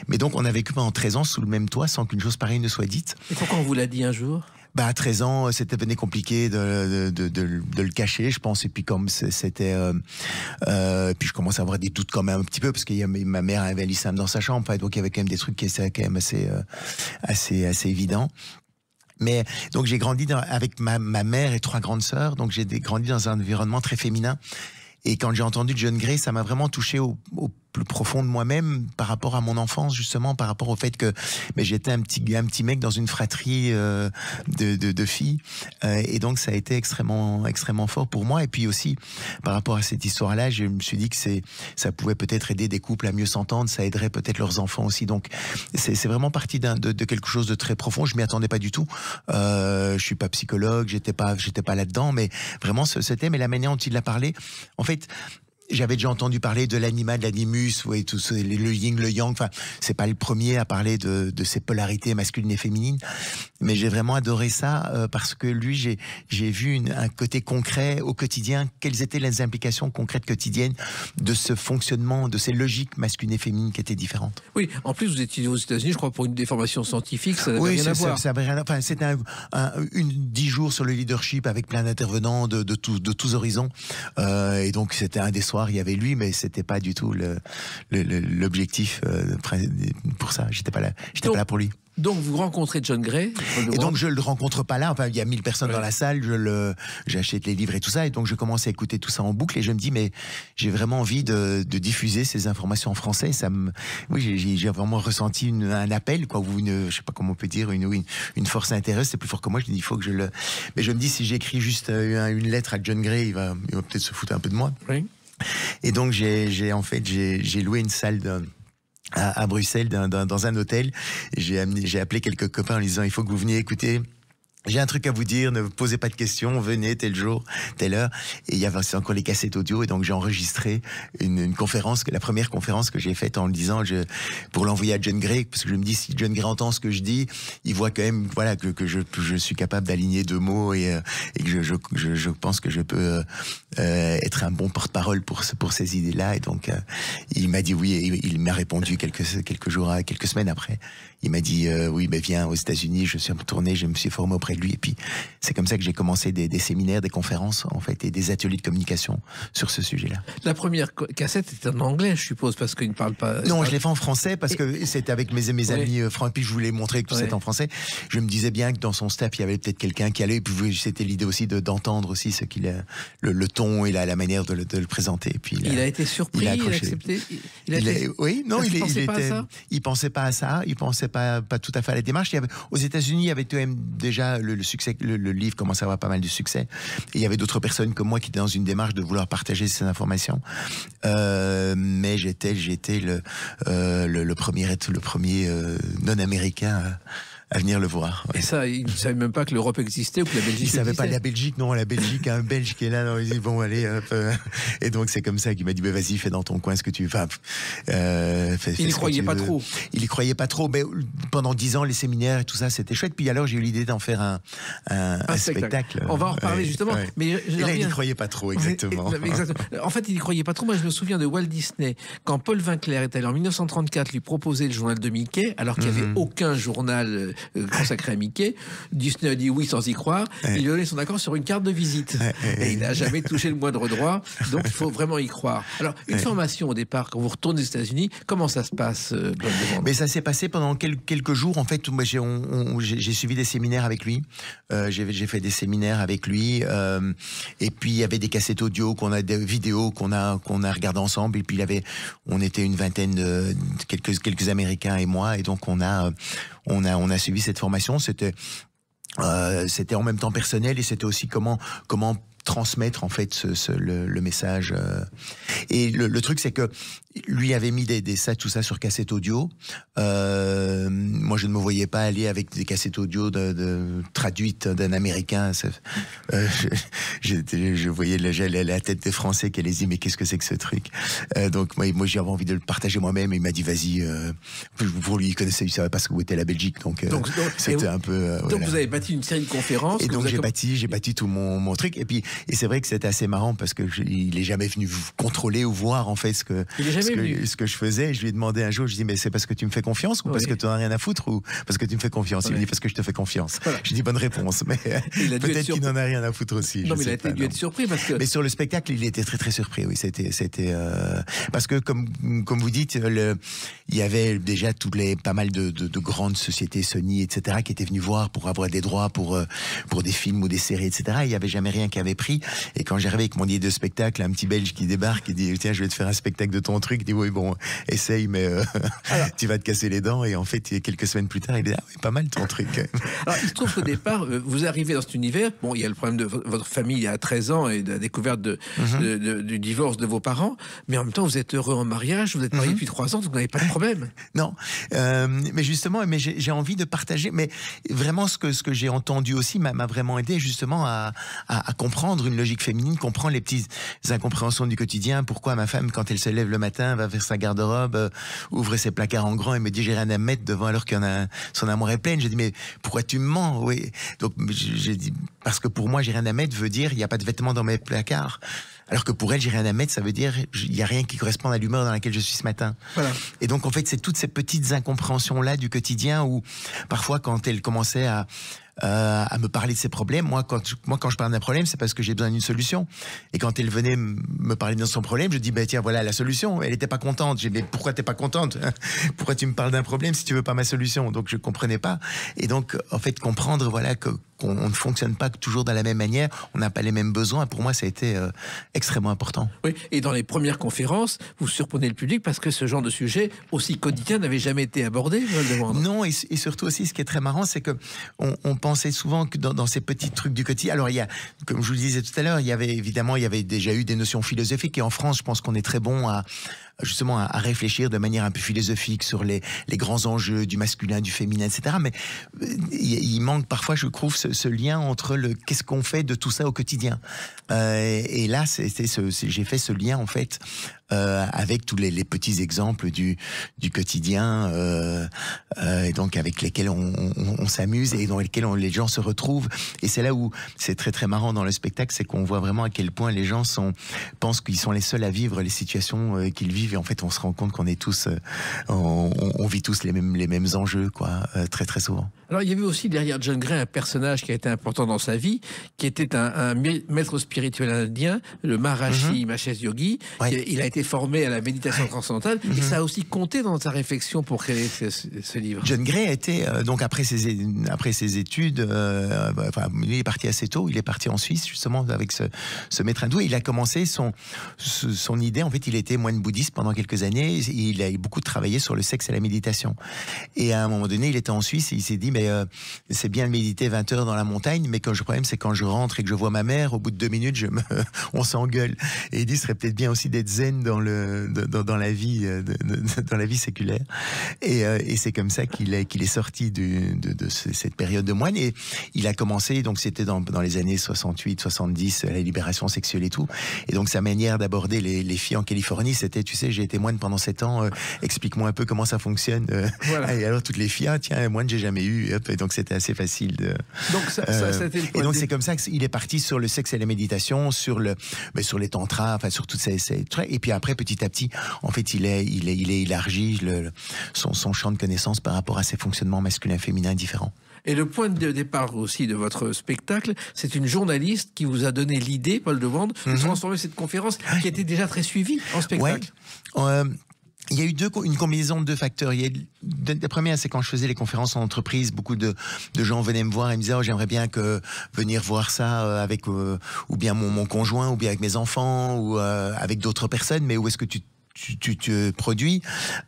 Mais donc on a vécu pendant 13 ans sous le même toit sans qu'une chose pareille ne soit dite. Et pourquoi on vous l'a dit un jour? À 13 ans, c'était devenu compliqué de le cacher, je pense. Et puis comme c'était, puis je commençais à avoir des doutes quand même un petit peu parce que ma mère avait un lycéum dans sa chambre, donc il y avait quand même des trucs qui étaient quand même assez évidents. Mais donc j'ai grandi avec ma mère et 3 grandes sœurs, donc j'ai grandi dans un environnement très féminin. Et quand j'ai entendu John Gray, ça m'a vraiment touché au plus profond de moi-même par rapport à mon enfance, justement, par rapport au fait que j'étais un petit mec dans une fratrie de filles. Et donc, ça a été extrêmement fort pour moi. Et puis aussi, par rapport à cette histoire-là, je me suis dit que ça pouvait peut-être aider des couples à mieux s'entendre, ça aiderait peut-être leurs enfants aussi. Donc, c'est vraiment parti de quelque chose de très profond. Je m'y attendais pas du tout. Je suis pas psychologue, j'étais pas là-dedans, mais vraiment ce thème et la manière dont il a parlé, en fait, j'avais déjà entendu parler de l'anima, de l'animus, ouais, tout ça, le yin, le yang. Enfin, c'est pas le premier à parler de ces polarités masculines et féminines, mais j'ai vraiment adoré ça parce que lui, j'ai vu un côté concret au quotidien. Quelles étaient les implications concrètes quotidiennes de ce fonctionnement, de ces logiques masculines et féminines qui étaient différentes. Oui, en plus vous étiez aux États-Unis, je crois, pour une déformation scientifique, ça n'avait rien à voir. Ça avait rien à voir. Enfin, c'était 10 jours sur le leadership avec plein d'intervenants de tous horizons, et donc c'était un des soirs. Il y avait lui, mais c'était pas du tout l'objectif pour ça. J'étais pas là pour lui. Donc vous rencontrez John Gray. Et donc je le rencontre pas là. Enfin, il y a 1000 personnes dans la salle. J'achète les livres et tout ça. Et donc je commence à écouter tout ça en boucle. Et je me dis, mais j'ai vraiment envie de diffuser ces informations en français. J'ai vraiment ressenti un appel, quoi. Je sais pas comment on peut dire, une force intérieure. C'est plus fort que moi. Je dis, il faut que je le. Mais je me dis, si j'écris juste une lettre à John Gray, il va peut-être se foutre un peu de moi. Oui. Et donc j'ai loué une salle à Bruxelles dans un hôtel. J'ai appelé quelques copains en disant il faut que vous veniez écouter. J'ai un truc à vous dire, ne vous posez pas de questions, venez tel jour, telle heure. Et il y avait encore les cassettes audio, et donc j'ai enregistré une conférence, la première conférence que j'ai faite en le disant, pour l'envoyer à John Gray, parce que je me dis, si John Gray entend ce que je dis, il voit quand même, voilà, que je suis capable d'aligner 2 mots et que je pense que je peux être un bon porte-parole pour ces idées-là. Et donc, il m'a dit oui, et il m'a répondu quelques semaines après. Il m'a dit oui, mais viens aux États-Unis. Je suis retourné, je me suis formé auprès de lui, et puis c'est comme ça que j'ai commencé des séminaires, des conférences en fait, et des ateliers de communication sur ce sujet-là. La première cassette était en anglais, je suppose, parce qu'il ne parle pas. Non, je l'ai fait en français parce que c'était avec mes amis francs, et puis je voulais montrer que tout c'était en français. Je me disais bien que dans son staff il y avait peut-être quelqu'un qui allait, et puis c'était l'idée aussi d'entendre aussi ce qu'il a, le ton et la manière de le présenter. Et puis il a été surpris, il a accepté. Il pensait pas à ça, il pensait pas tout à fait à la démarche. Aux États-Unis, il y avait quand même déjà le succès, le livre commençait à avoir pas mal de succès. Et il y avait d'autres personnes comme moi qui étaient dans une démarche de vouloir partager ces informations. Mais j'étais le premier non-américain à venir le voir. Ouais. Et ça, il ne savait même pas que l'Europe existait ou que la Belgique existait. Il ne savait pas la Belgique, non, la Belgique, un Belge qui est là, non, il dit bon, allez, hop. Et donc c'est comme ça qu'il m'a dit, bah, vas-y, fais dans ton coin ce que tu veux. Il n'y croyait pas trop. Il n'y croyait pas trop, mais pendant 10 ans, les séminaires et tout ça, c'était chouette. Puis alors, j'ai eu l'idée d'en faire un spectacle. On va en reparler justement. Ouais. Mais et là, il n'y croyait pas trop, exactement. En fait, il n'y croyait pas trop. Moi, je me souviens de Walt Disney, quand Paul Winkler est allé en 1934 lui proposer le journal de Mickey, alors qu'il n'y avait aucun journal consacré à Mickey. Disney a dit oui sans y croire. Il lui a donné son accord sur une carte de visite. Et il n'a jamais touché le moindre droit. Donc il faut vraiment y croire. Alors, une formation au départ, quand vous retournez aux États-Unis, comment ça se passe, Mais ça s'est passé pendant quelques jours. En fait, j'ai suivi des séminaires avec lui. J'ai fait des séminaires avec lui. Et puis, il y avait des cassettes audio, des vidéos qu'on a regardées ensemble. Et puis, on était une vingtaine, quelques Américains et moi. Et donc, on a suivi cette formation. C'était en même temps personnel, et c'était aussi comment transmettre en fait le message. Et le truc, c'est que lui avait mis tout ça sur cassette audio. Moi, je ne me voyais pas aller avec des cassettes audio traduites d'un Américain. Je voyais la tête des Français qui allait dire mais qu'est-ce que c'est que ce truc. Donc moi j'avais envie de le partager moi-même. Et il m'a dit vas-y. Pour lui, il savait pas ce que était la Belgique. Donc c'était un peu. Donc vous avez bâti une série de conférences. Et donc j'ai bâti tout mon truc. Et puis Et c'est vrai que c'était assez marrant parce que il est jamais venu contrôler ou voir en fait ce que je faisais. Je lui ai demandé un jour, je dis mais c'est parce que tu me fais confiance ou parce que tu n'en as rien à foutre ou parce que tu me fais confiance. Il me dit parce que je te fais confiance. Voilà. Je dis bonne réponse, mais peut-être qu'il n'en a rien à foutre aussi. Non, mais il a dû être surpris parce que. Mais sur le spectacle, il était très très surpris. Oui, c'était parce que comme vous dites, il y avait déjà pas mal de grandes sociétés, Sony, etc., qui étaient venues voir pour avoir des droits pour des films ou des séries, etc. Il y avait jamais rien qui avait pris. Et quand j'arrivais avec mon idée de spectacle, un petit Belge qui débarque et dit tiens, je vais te faire un spectacle de ton truc. Il dit oui bon, essaye, mais tu vas te casser les dents. Et en fait, quelques semaines plus tard, il dit ah oui, pas mal ton truc. Alors, il se trouve qu'au départ, vous arrivez dans cet univers. Bon, il y a le problème de votre famille il y a 13 ans et de la découverte du divorce de vos parents. Mais en même temps, vous êtes heureux en mariage. Vous êtes marié depuis 3 ans, donc vous n'avez pas de problème. Non, mais justement, j'ai envie de partager. Mais vraiment, ce que j'ai entendu aussi m'a vraiment aidé justement à comprendre une logique féminine, comprendre les petites incompréhensions du quotidien. Pourquoi ma femme, quand elle se lève le matin, va vers sa garde-robe, ouvre ses placards en grand et me dit j'ai rien à mettre devant alors son armoire est pleine. J'ai dit mais pourquoi tu me mens? Oui. Donc j'ai dit parce que pour moi j'ai rien à mettre veut dire il n'y a pas de vêtements dans mes placards. Alors que pour elle, j'ai rien à mettre, ça veut dire il n'y a rien qui correspond à l'humeur dans laquelle je suis ce matin. Voilà. Et donc en fait, c'est toutes ces petites incompréhensions-là du quotidien où parfois quand elle commençait à me parler de ses problèmes. Moi, quand je parle d'un problème, c'est parce que j'ai besoin d'une solution. Et quand elle venait me parler de son problème, je dis, tiens, voilà la solution. Elle était pas contente. J'ai dit, mais pourquoi t'es pas contente? Pourquoi tu me parles d'un problème si tu veux pas ma solution? Donc, je comprenais pas. Et donc, en fait, comprendre, voilà, qu'on ne fonctionne pas toujours de la même manière, on n'a pas les mêmes besoins. Pour moi, ça a été extrêmement important. Oui, et dans les premières conférences, vous surprenez le public parce que ce genre de sujet aussi quotidien n'avait jamais été abordé. Non, et surtout aussi, ce qui est très marrant, c'est que on pensait souvent que dans ces petits trucs du quotidien. Alors, il y a, comme je vous le disais tout à l'heure, il y avait déjà eu des notions philosophiques. Et en France, je pense qu'on est très bon à réfléchir de manière un peu philosophique sur les grands enjeux du masculin, du féminin, etc. Mais il manque parfois, je trouve, ce lien entre qu'est-ce qu'on fait de tout ça au quotidien. Et là, j'ai fait ce lien, en fait, avec tous les petits exemples du quotidien, et donc avec lesquels on s'amuse et dans lesquels les gens se retrouvent. Et c'est là où c'est très très marrant dans le spectacle, c'est qu'on voit vraiment à quel point les gens pensent qu'ils sont les seuls à vivre les situations qu'ils vivent. Et en fait, on se rend compte qu'on est tous, on vit tous les mêmes enjeux, quoi, très très souvent. Alors, il y avait aussi derrière John Gray un personnage qui a été important dans sa vie, qui était un maître spirituel indien, le Maharishi Mahesh Yogi. Ouais. Il a été formé à la méditation transcendantale et ça a aussi compté dans sa réflexion pour créer ce livre. John Gray a été, donc après ses études, il est parti assez tôt, il est parti en Suisse justement avec ce maître hindou. Il a commencé son idée, en fait il était moine bouddhiste pendant quelques années, il a beaucoup travaillé sur le sexe et la méditation. Et à un moment donné, il était en Suisse et il s'est dit, mais c'est bien de méditer 20 heures dans la montagne, mais le problème c'est quand je rentre et que je vois ma mère, au bout de 2 minutes, on s'engueule. Et il dit, ce serait peut-être bien aussi d'être zen dans la vie séculaire. Et c'est comme ça qu'il est sorti de cette période de moine. Et il a commencé, donc c'était dans les années 68, 70, la libération sexuelle et tout. Et donc sa manière d'aborder les filles en Californie, c'était, tu sais, j'ai été moine pendant 7 ans, explique-moi un peu comment ça fonctionne. Voilà. Et alors toutes les filles, tiens, moine j'ai jamais eu. Et donc c'était assez facile de. Donc c'était et donc c'est comme ça qu'il est parti sur le sexe et la méditation, sur les tantras, enfin sur toutes ces trucs. Et puis après, petit à petit, en fait, il a élargi son champ de connaissances par rapport à ses fonctionnements masculins, féminins différents. Et le point de départ aussi de votre spectacle, c'est une journaliste qui vous a donné l'idée, Paul Devendre, de transformer cette conférence qui était déjà très suivie en spectacle. Ouais. Il y a eu une combinaison de 2 facteurs. La première, c'est quand je faisais les conférences en entreprise, beaucoup de gens venaient me voir et me disaient, j'aimerais bien venir voir ça avec ou bien mon conjoint, ou bien avec mes enfants, ou avec d'autres personnes, mais où est-ce que tu te produis,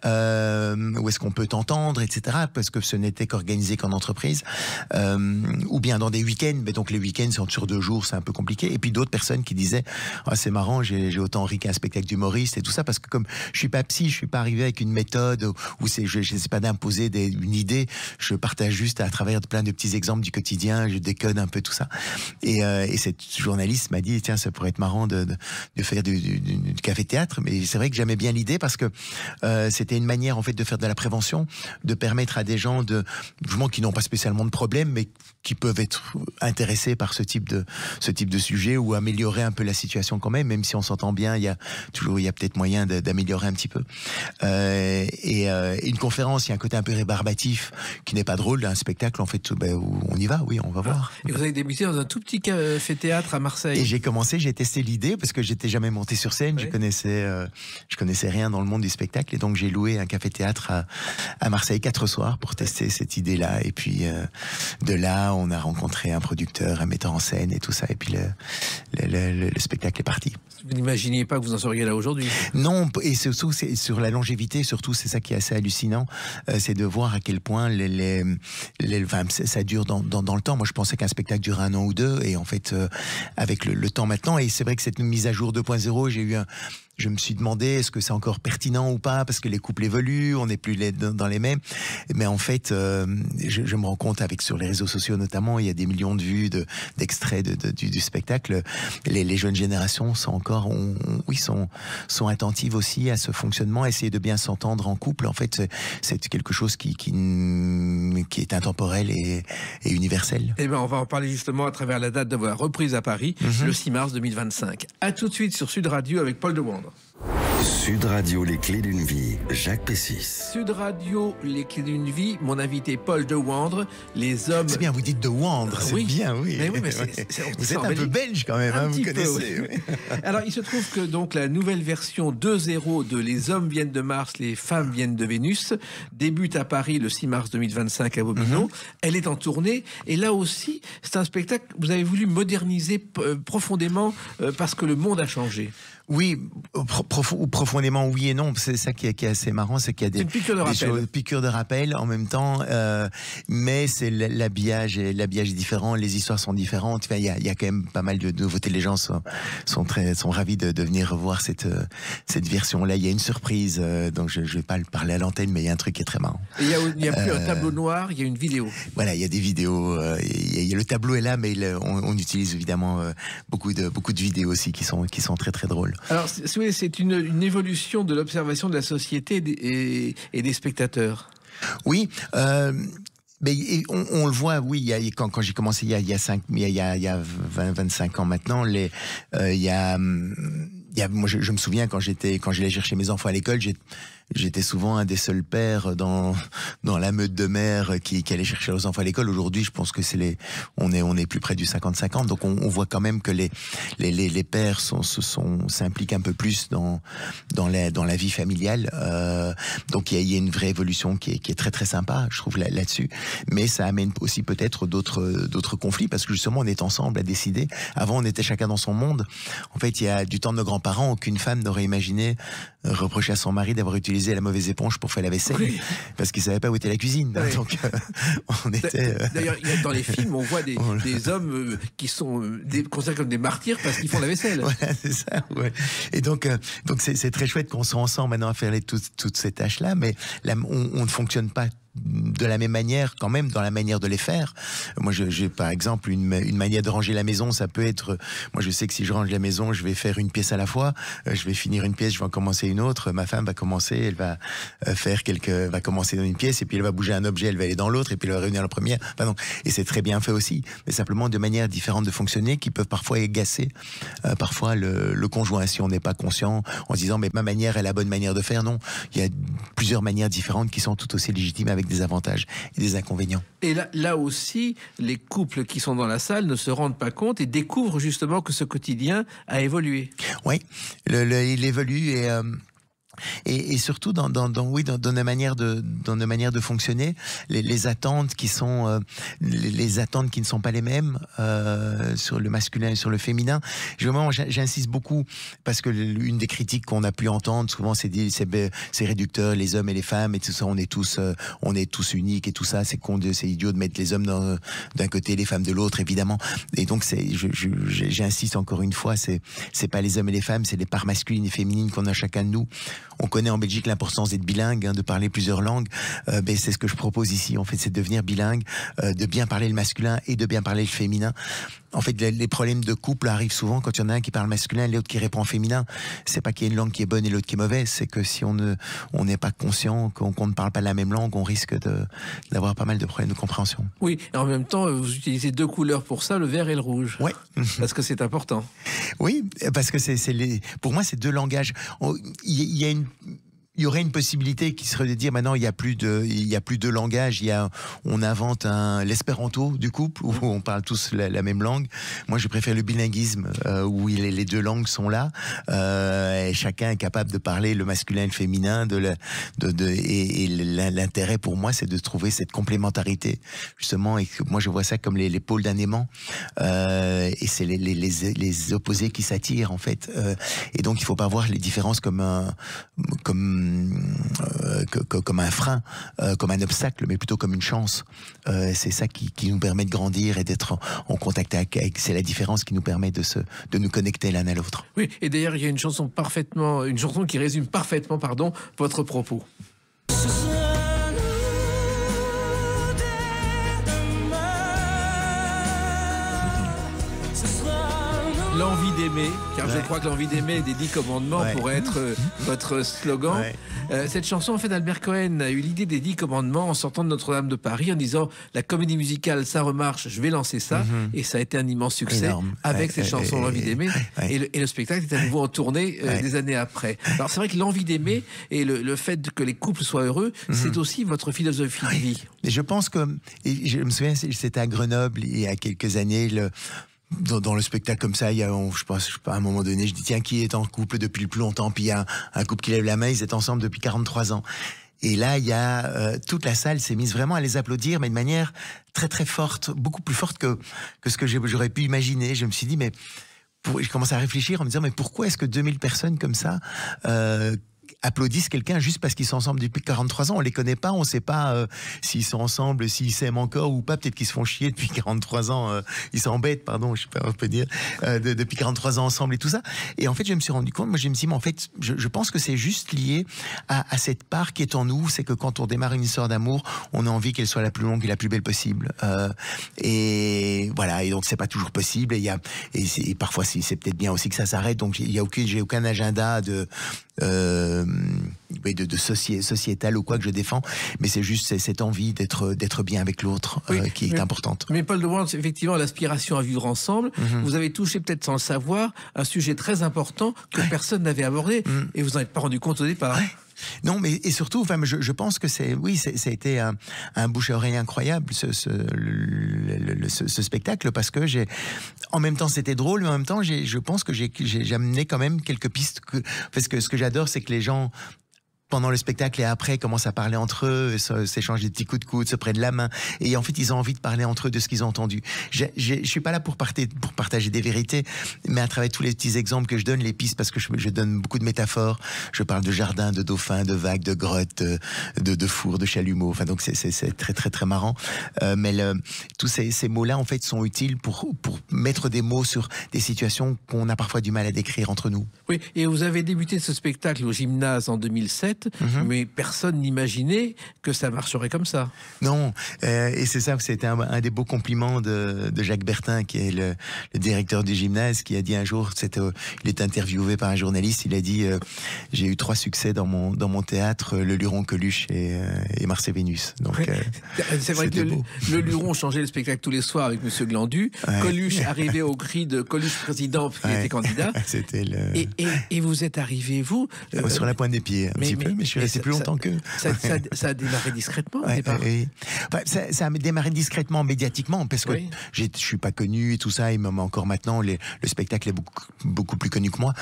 où est-ce qu'on peut t'entendre, etc. Parce que ce n'était qu'organisé qu'en entreprise, ou bien dans des week-ends. Mais donc les week-ends c'est sur 2 jours, c'est un peu compliqué. Et puis d'autres personnes qui disaient, c'est marrant, j'ai autant ri qu'un spectacle d'humoriste et tout ça, parce que comme je suis pas psy, je suis pas arrivé avec une méthode où je sais pas d'imposer une idée. Je partage juste à travers plein de petits exemples du quotidien, je décode un peu tout ça. Et cette journaliste m'a dit, tiens, ça pourrait être marrant de faire du café-théâtre. Mais c'est vrai que j'aimais bien l'idée parce que c'était une manière en fait de faire de la prévention, de permettre à des gens qui n'ont pas spécialement de problème, mais qui peuvent être intéressés par ce type de sujet ou améliorer un peu la situation quand même si on s'entend bien, il y a peut-être moyen d'améliorer un petit peu. Une conférence, il y a un côté un peu rébarbatif qui n'est pas drôle, un spectacle en fait où on y va, oui, on va voir. Et vous avez débuté dans un tout petit café-théâtre à Marseille. Et j'ai testé l'idée parce que j'étais jamais monté sur scène, je connaissais rien dans le monde du spectacle et donc j'ai loué un café-théâtre à Marseille 4 soirs pour tester cette idée-là et puis de là on a rencontré un producteur, un metteur en scène et tout ça et puis le spectacle est parti. Vous n'imaginiez pas que vous en seriez là aujourd'hui? Non, et surtout c'est sur la longévité, surtout c'est ça qui est assez hallucinant, c'est de voir à quel point ça dure dans le temps. Moi je pensais qu'un spectacle durait 1 an ou 2 et en fait avec le temps maintenant, et c'est vrai que cette mise à jour 2.0, je me suis demandé est-ce que c'est encore pertinent ou pas parce que les couples évoluent, on n'est plus dans les mêmes. Mais en fait, je me rends compte sur les réseaux sociaux notamment, il y a des millions de vues d'extraits du spectacle. Les jeunes générations sont encore, sont attentives aussi à ce fonctionnement, essayer de bien s'entendre en couple. En fait, c'est quelque chose qui est intemporel et universel. Eh ben, on va en parler justement à travers la date de votre reprise à Paris, le 6 mars 2025. À tout de suite sur Sud Radio avec Paul de Wandre. Sud Radio, les clés d'une vie, Jacques Pessis. Sud Radio, les clés d'une vie, mon invité Paul de Wandre, les hommes... C'est bien, vous dites de Wandre, c'est bien, oui. Mais oui, mais vous êtes un peu belge quand même, vous connaissez. Peu, oui. Alors, il se trouve que donc la nouvelle version 2.0 de Les hommes viennent de Mars, les femmes viennent de Vénus débute à Paris le 6 mars 2025 à Bobino. Elle est en tournée et là aussi, c'est un spectacle que vous avez voulu moderniser profondément parce que le monde a changé. Oui, profondément oui et non. C'est ça qui est assez marrant, c'est qu'il y a des piqûres de rappel en même temps, mais c'est l'habillage est différent, les histoires sont différentes. Enfin, il y a quand même pas mal de nouveautés. Les gens sont ravis de venir revoir cette version-là. Il y a une surprise, donc je vais pas le parler à l'antenne, mais il y a un truc qui est très marrant. Il y a plus un tableau noir, il y a une vidéo. Voilà, il y a des vidéos. Le tableau est là, mais on utilise évidemment beaucoup de vidéos aussi qui sont très très drôles. Alors, c'est une évolution de l'observation de la société et des spectateurs. Oui, mais on le voit, oui. Quand j'ai commencé il y a 25 ans maintenant, moi je me souviens quand j'allais chercher mes enfants à l'école, j'étais souvent un des seuls pères dans la meute de mères qui allait chercher leurs enfants à l'école. Aujourd'hui, je pense que on est plus près du 50-50. Donc on voit quand même que les pères s'impliquent un peu plus dans la vie familiale. Donc il y a une vraie évolution qui est très très sympa, je trouve là-dessus. Mais ça amène aussi peut-être d'autres conflits parce que justement on est ensemble à décider. Avant on était chacun dans son monde. En fait, il y a du temps de nos grands-parents, aucune femme n'aurait imaginé reprocher à son mari d'avoir utilisé la mauvaise éponge pour faire la vaisselle, parce qu'il savait pas où était la cuisine. Oui. Donc on était. D'ailleurs, dans les films, on voit des hommes qui sont considérés comme des martyrs parce qu'ils font la vaisselle. Voilà, c'est ça. Ouais. Et donc c'est très chouette qu'on soit ensemble maintenant à faire toutes ces tâches-là, mais là, on ne fonctionne pas de la même manière quand même dans la manière de les faire. Moi j'ai par exemple une manière de ranger la maison, ça peut être, moi je sais que si je range la maison je vais faire une pièce à la fois, je vais finir une pièce, je vais en commencer une autre, ma femme va commencer, elle va va commencer dans une pièce et puis elle va bouger un objet, elle va aller dans l'autre et puis elle va revenir à la première. Enfin, et c'est très bien fait aussi, mais simplement de manières différentes de fonctionner qui peuvent parfois agacer parfois le conjoint si on n'est pas conscient en se disant mais ma manière est la bonne manière de faire. Non, il y a plusieurs manières différentes qui sont tout aussi légitimes avec des avantages et des inconvénients. Et là aussi, les couples qui sont dans la salle ne se rendent pas compte et découvrent justement que ce quotidien a évolué. Oui, il évolue et surtout dans nos manières de fonctionner, les attentes qui sont les attentes qui ne sont pas les mêmes sur le masculin et sur le féminin. J'insiste beaucoup parce que une des critiques qu'on a pu entendre souvent c'est réducteur, les hommes et les femmes et tout ça, on est tous uniques et tout ça, c'est idiot de mettre les hommes d'un côté, les femmes de l'autre évidemment. Et donc j'insiste encore une fois, c'est pas les hommes et les femmes, c'est les parts masculines et féminines qu'on a chacun de nous. on connaît en Belgique l'importance d'être bilingue, de parler plusieurs langues. C'est ce que je propose ici, en fait, c'est de devenir bilingue, de bien parler le masculin et de bien parler le féminin. En fait, les problèmes de couple arrivent souvent quand il y en a un qui parle masculin et l'autre qui répond féminin. C'est pas qu'il y a une langue qui est bonne et l'autre qui est mauvaise, c'est que si on n'est pas conscient qu'on ne parle pas la même langue, on risque d'avoir pas mal de problèmes de compréhension. Oui, et en même temps, vous utilisez 2 couleurs pour ça, le vert et le rouge. Oui. Parce que c'est important. Oui, parce que pour moi, c'est 2 langages. Il y aurait une possibilité qui serait de dire maintenant il y a plus de langage, on invente l'espéranto du couple où on parle tous la même langue. Moi je préfère le bilinguisme où les 2 langues sont là et chacun est capable de parler le masculin et le féminin et l'intérêt pour moi c'est de trouver cette complémentarité justement, et moi je vois ça comme les pôles d'un aimant et c'est les opposés qui s'attirent en fait et donc il faut pas voir les différences comme un frein, comme un obstacle, mais plutôt comme une chance. C'est ça qui nous permet de grandir et d'être en contact avec. C'est la différence qui nous permet de nous connecter l'un à l'autre. Oui, et d'ailleurs, il y a une chanson qui résume parfaitement, votre propos. L'envie d'aimer, car je crois que l'envie d'aimer des 10 commandements pourrait être votre slogan. Cette chanson, en fait, Albert Cohen a eu l'idée des 10 commandements en sortant de Notre-Dame de Paris en disant la comédie musicale, ça remarche, je vais lancer ça. Et ça a été un immense succès avec cette chanson, l'envie d'aimer. Et le spectacle est à nouveau en tournée des années après. Alors c'est vrai que l'envie d'aimer et le fait que les couples soient heureux, c'est aussi votre philosophie de vie. Et je pense que, je me souviens, c'était à Grenoble il y a quelques années, dans le spectacle comme ça, je pense à un moment donné, je dis tiens, qui est en couple depuis le plus longtemps, puis il y a un couple qui lève la main, ils étaient ensemble depuis 43 ans. Et là, il y a toute la salle s'est mise vraiment à les applaudir, mais de manière très très forte, beaucoup plus forte que ce que j'aurais pu imaginer. Je me suis dit mais je commence à réfléchir en me disant mais pourquoi est-ce que 2000 personnes comme ça applaudissent quelqu'un juste parce qu'ils sont ensemble depuis 43 ans. On les connaît pas, on sait pas s'ils sont ensemble, s'ils s'aiment encore ou pas. Peut-être qu'ils se font chier depuis 43 ans. Ils s'embêtent, pardon, je sais pas, on peut dire, depuis 43 ans ensemble et tout ça. Et en fait, je me suis rendu compte, moi, je me suis dit, mais en fait, je pense que c'est juste lié à cette part qui est en nous. C'est que quand on démarre une histoire d'amour, on a envie qu'elle soit la plus longue et la plus belle possible. Et voilà. Et donc, c'est pas toujours possible. Et parfois, c'est peut-être bien aussi que ça s'arrête. Donc, j'ai aucun agenda de sociétal ou quoi que je défends, mais c'est juste cette envie d'être bien avec l'autre qui est importante. Mais Paul de Warnes, effectivement, l'aspiration à vivre ensemble, vous avez touché peut-être sans le savoir un sujet très important que personne n'avait abordé et vous n'en êtes pas rendu compte au départ. Non, mais et surtout, enfin, je pense que ça a été un bouche à oreille incroyable ce spectacle, parce que en même temps c'était drôle, mais en même temps je pense que j'ai amené quand même quelques pistes parce que ce que j'adore, c'est que les gens pendant le spectacle et après commencent à parler entre eux, s'échangent des petits coups de coude, se prennent la main, et en fait ils ont envie de parler entre eux de ce qu'ils ont entendu. Je suis pas là pour partager des vérités, mais à travers tous les petits exemples que je donne, les pistes, parce que je donne beaucoup de métaphores. Je parle de jardin, de dauphin, de vagues, de grottes, de fours, de chalumeaux. Enfin donc c'est très très très marrant. Mais tous ces mots-là en fait sont utiles pour mettre des mots sur des situations qu'on a parfois du mal à décrire entre nous. Oui, et vous avez débuté ce spectacle au Gymnase en 2007. Mais personne n'imaginait que ça marcherait comme ça. Non, et c'est ça, c'était un des beaux compliments de Jacques Bertin, qui est le directeur du Gymnase, qui a dit un jour, il est interviewé par un journaliste, il a dit j'ai eu 3 succès dans mon théâtre, le Luron, Coluche et Mars et Vénus. Donc c'est vrai que le Luron changeait le spectacle tous les soirs avec Monsieur Glandu. Coluche arrivait au cri de Coluche président parce qu'il était candidat. C'était et vous êtes arrivé, vous sur la pointe des pieds un petit peu. Mais je suis resté plus longtemps qu'eux. Ça a démarré discrètement, ça a démarré discrètement, médiatiquement, parce que je suis pas connu et tout ça, et même encore maintenant, le spectacle est beaucoup plus connu que moi.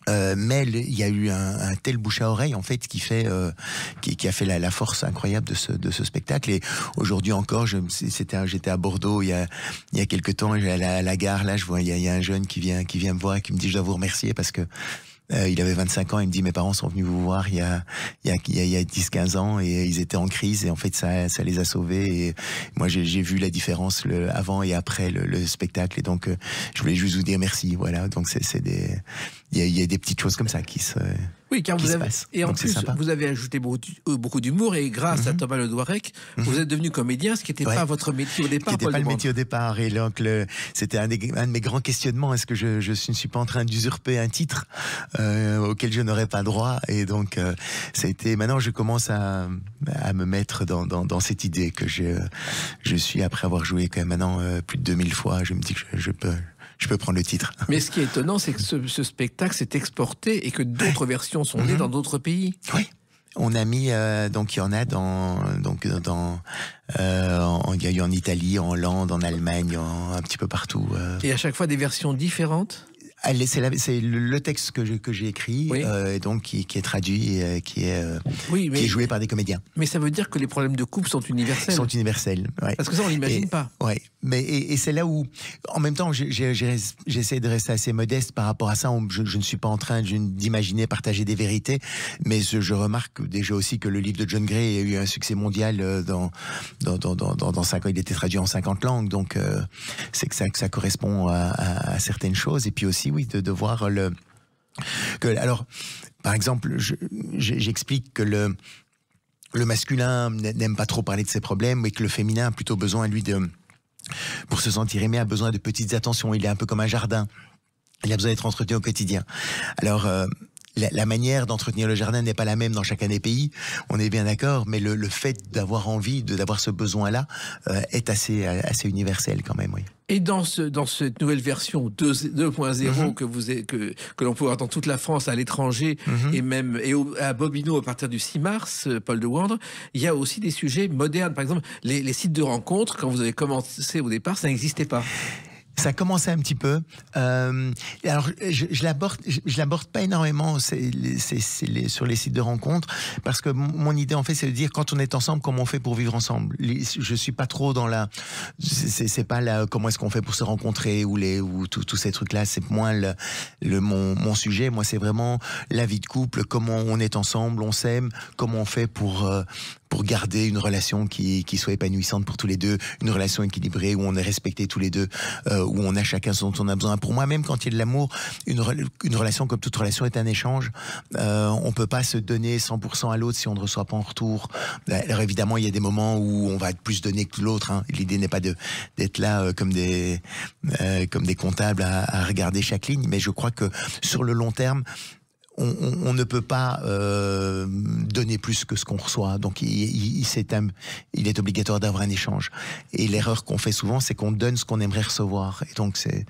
Mais il y a eu un tel bouche à oreille en fait qui a fait la force incroyable de ce spectacle. Et aujourd'hui encore, j'étais à Bordeaux il y a quelques temps, à la gare là, je vois il y a un jeune qui vient me voir et qui me dit je dois vous remercier parce que il avait 25 ans, il me dit mes parents sont venus vous voir il y a 10-15 ans et ils étaient en crise et en fait ça les a sauvés, et moi j'ai vu la différence avant et après le spectacle, et donc je voulais juste vous dire merci. Voilà, donc il y a des petites choses comme ça qui se... Oui, car vous avez, et en plus, vous avez ajouté beaucoup d'humour, et grâce à Thomas Le Douarec, vous êtes devenu comédien, ce qui n'était pas votre métier au départ. Qui n'était pas le métier au départ. Et donc, c'était un de mes grands questionnements. Est-ce que je ne suis pas en train d'usurper un titre auquel je n'aurais pas droit? Et donc, ça a été. Maintenant, je commence à me mettre dans cette idée que je suis, après avoir joué quand même maintenant plus de 2000 fois, je me dis que je peux prendre le titre. Mais ce qui est étonnant, c'est que ce spectacle s'est exporté et que d'autres versions sont nées dans d'autres pays. Oui. On a mis donc il y en a il y a eu en Italie, en Hollande, en Allemagne, un petit peu partout. Et à chaque fois des versions différentes. C'est le texte que j'ai écrit, donc qui est traduit et qui est joué par des comédiens. Mais ça veut dire que les problèmes de couple sont universels. Sont universels, ouais. Parce que ça, on l'imagine pas. Ouais. Mais et c'est là où, en même temps, j'essaie de rester assez modeste par rapport à ça. Je ne suis pas en train d'imaginer partager des vérités, mais je remarque déjà aussi que le livre de John Gray a eu un succès mondial dans 5 ans. Il était traduit en 50 langues, donc c'est que ça correspond à certaines choses. Et puis aussi, oui, de voir alors, par exemple, j'explique que le masculin n'aime pas trop parler de ses problèmes, et que le féminin a plutôt besoin, lui, pour se sentir aimé, a besoin de petites attentions. Il est un peu comme un jardin. Il a besoin d'être entretenu au quotidien. Alors, la manière d'entretenir le jardin n'est pas la même dans chacun des pays, on est bien d'accord, mais le fait d'avoir envie, d'avoir ce besoin-là, est assez universel quand même, oui. Et dans cette nouvelle version 2.0 que l'on peut voir dans toute la France, à l'étranger, et même à Bobino à partir du 6 mars, Paul de Wandre, il y a aussi des sujets modernes. Par exemple, les sites de rencontres, quand vous avez commencé au départ, ça n'existait pas. Ça commençait un petit peu. Alors, je l'aborde pas énormément sur les sites de rencontres, parce que mon idée, en fait, c'est de dire, quand on est ensemble, comment on fait pour vivre ensemble. Je suis pas trop dans c'est pas comment est-ce qu'on fait pour se rencontrer, ou tous ces trucs-là. C'est moins mon sujet. Moi, c'est vraiment la vie de couple, comment on est ensemble, on s'aime, comment on fait pour garder une relation qui soit épanouissante pour tous les deux, une relation équilibrée où on est respecté tous les deux, où on a chacun ce dont on a besoin. Pour moi, même quand il y a de l'amour, une relation comme toute relation est un échange. On peut pas se donner 100% à l'autre si on ne reçoit pas en retour. Alors évidemment, il y a des moments où on va être plus donné que l'autre, hein. L'idée n'est pas d'être là comme des comptables à regarder chaque ligne, mais je crois que sur le long terme, on ne peut pas donner plus que ce qu'on reçoit. Donc, il est obligatoire d'avoir un échange. Et l'erreur qu'on fait souvent, c'est qu'on donne ce qu'on aimerait recevoir. Et donc, c'est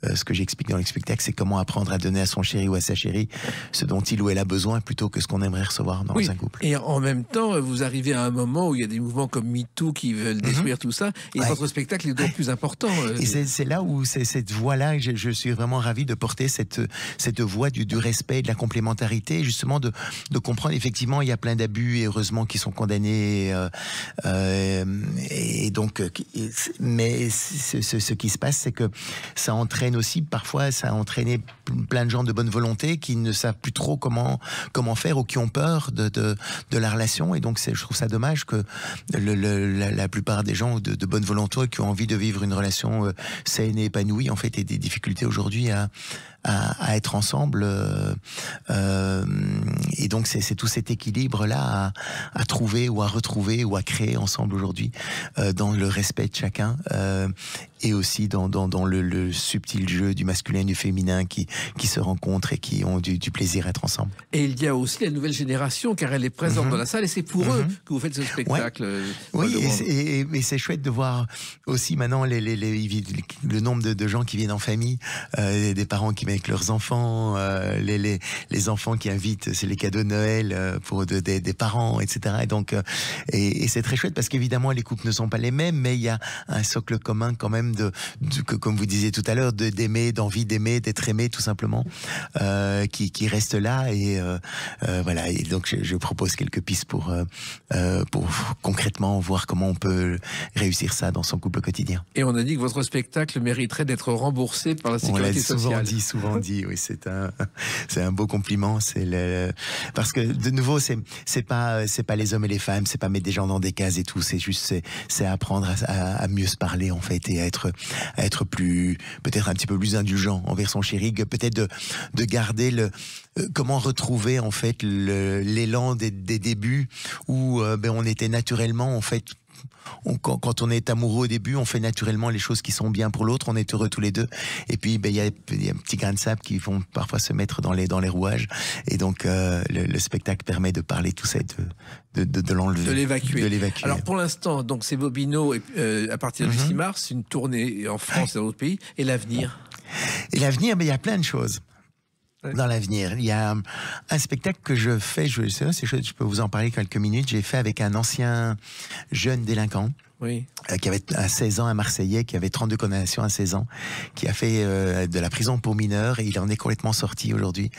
ce que j'explique dans le spectacle, c'est comment apprendre à donner à son chéri ou à sa chérie ce dont il ou elle a besoin, plutôt que ce qu'on aimerait recevoir dans un couple. Et en même temps, vous arrivez à un moment où il y a des mouvements comme MeToo qui veulent détruire tout ça, et votre spectacle est donc plus important. Et c'est là où c'est cette voie-là, je suis vraiment ravi de porter cette voie du respect, de la complémentarité, justement de comprendre, effectivement, il y a plein d'abus, et heureusement qu'ils sont condamnés, et donc, mais ce qui se passe, c'est que ça entraîne aussi, parfois, ça a entraîné plein de gens de bonne volonté qui ne savent plus trop comment faire, ou qui ont peur de la relation, et donc je trouve ça dommage que la plupart des gens de bonne volonté qui ont envie de vivre une relation saine et épanouie, en fait, aient des difficultés aujourd'hui à être ensemble, et donc c'est tout cet équilibre là à trouver ou à retrouver ou à créer ensemble aujourd'hui, dans le respect de chacun, et aussi dans le subtil jeu du masculin et du féminin qui se rencontrent et qui ont du plaisir à être ensemble. Et il y a aussi la nouvelle génération, car elle est présente dans la salle, et c'est pour eux que vous faites ce spectacle. Oui, et c'est chouette de voir aussi maintenant le nombre de gens qui viennent en famille, des parents qui viennent avec leurs enfants, les enfants qui invitent, c'est les cadeaux de Noël pour des parents, etc. Et donc, et c'est très chouette, parce qu'évidemment les couples ne sont pas les mêmes, mais il y a un socle commun quand même comme vous disiez tout à l'heure, d'aimer, d'envie d'aimer, d'être aimé tout simplement, qui reste là, et voilà. Et donc je propose quelques pistes pour concrètement voir comment on peut réussir ça dans son couple quotidien. Et on a dit que votre spectacle mériterait d'être remboursé par la sécurité sociale. On l'a souvent dit, oui, c'est un beau compliment. Parce que de nouveau, c'est pas les hommes et les femmes, c'est pas mettre des gens dans des cases et tout. C'est juste c'est apprendre à mieux se parler, en fait, et à être être plus, peut-être un petit peu plus indulgent envers son chéri, peut-être de garder comment retrouver en fait l'élan des débuts où on était naturellement en fait. Quand on est amoureux au début, on fait naturellement les choses qui sont bien pour l'autre, on est heureux tous les deux. Et puis, il y a un petit grain de sable qui vont parfois se mettre dans les rouages. Et donc, le spectacle permet de parler tout ça, de l'enlever. De l'évacuer. l'évacuer. Alors, pour l'instant, donc, c'est Bobino, à partir du 6 mars, une tournée en France et dans d'autres pays. Et l'avenir? Et l'avenir, il y a plein de choses. Dans l'avenir, il y a un spectacle que je fais, je peux vous en parler quelques minutes, j'ai fait avec un ancien jeune délinquant. Oui. Qui avait 16 ans, un Marseillais, qui avait 32 condamnations à 16 ans, qui a fait de la prison pour mineurs, et il en est complètement sorti aujourd'hui.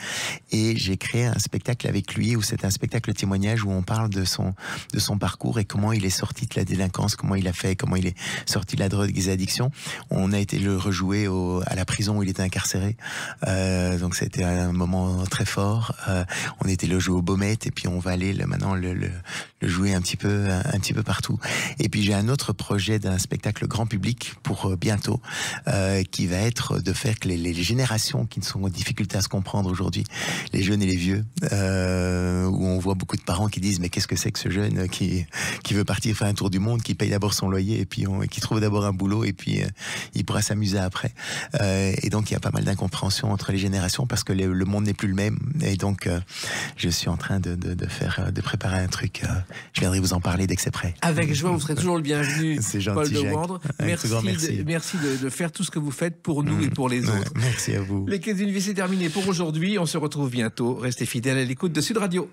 Et j'ai créé un spectacle avec lui, où c'est un spectacle témoignage, où on parle de son parcours et comment il est sorti de la délinquance, comment il a fait, comment il est sorti de la drogue et des addictions. On a été le rejouer à la prison où il était incarcéré. Donc c'était un moment très fort. On était le jouer au Baumette, et puis on va aller maintenant le jouer un petit peu partout. Et puis j'ai un autre projet d'un spectacle grand public pour bientôt, qui va être de faire que les générations qui sont en difficulté à se comprendre aujourd'hui, les jeunes et les vieux, où on voit beaucoup de parents qui disent mais qu'est-ce que c'est que ce jeune qui veut partir faire un tour du monde, qui paye d'abord son loyer et puis qui trouve d'abord un boulot et puis il pourra s'amuser après. Et donc il y a pas mal d'incompréhension entre les générations parce que le monde n'est plus le même. Et donc je suis en train de préparer un truc. Je viendrai vous en parler dès que c'est prêt. Avec joie, vous serez toujours le bienvenu. C'est gentil, Paul de Wandre. Merci de faire tout ce que vous faites pour nous et pour les autres. Merci à vous. Les Clés d'une vie, c'est terminé pour aujourd'hui. On se retrouve bientôt. Restez fidèles à l'écoute de Sud Radio.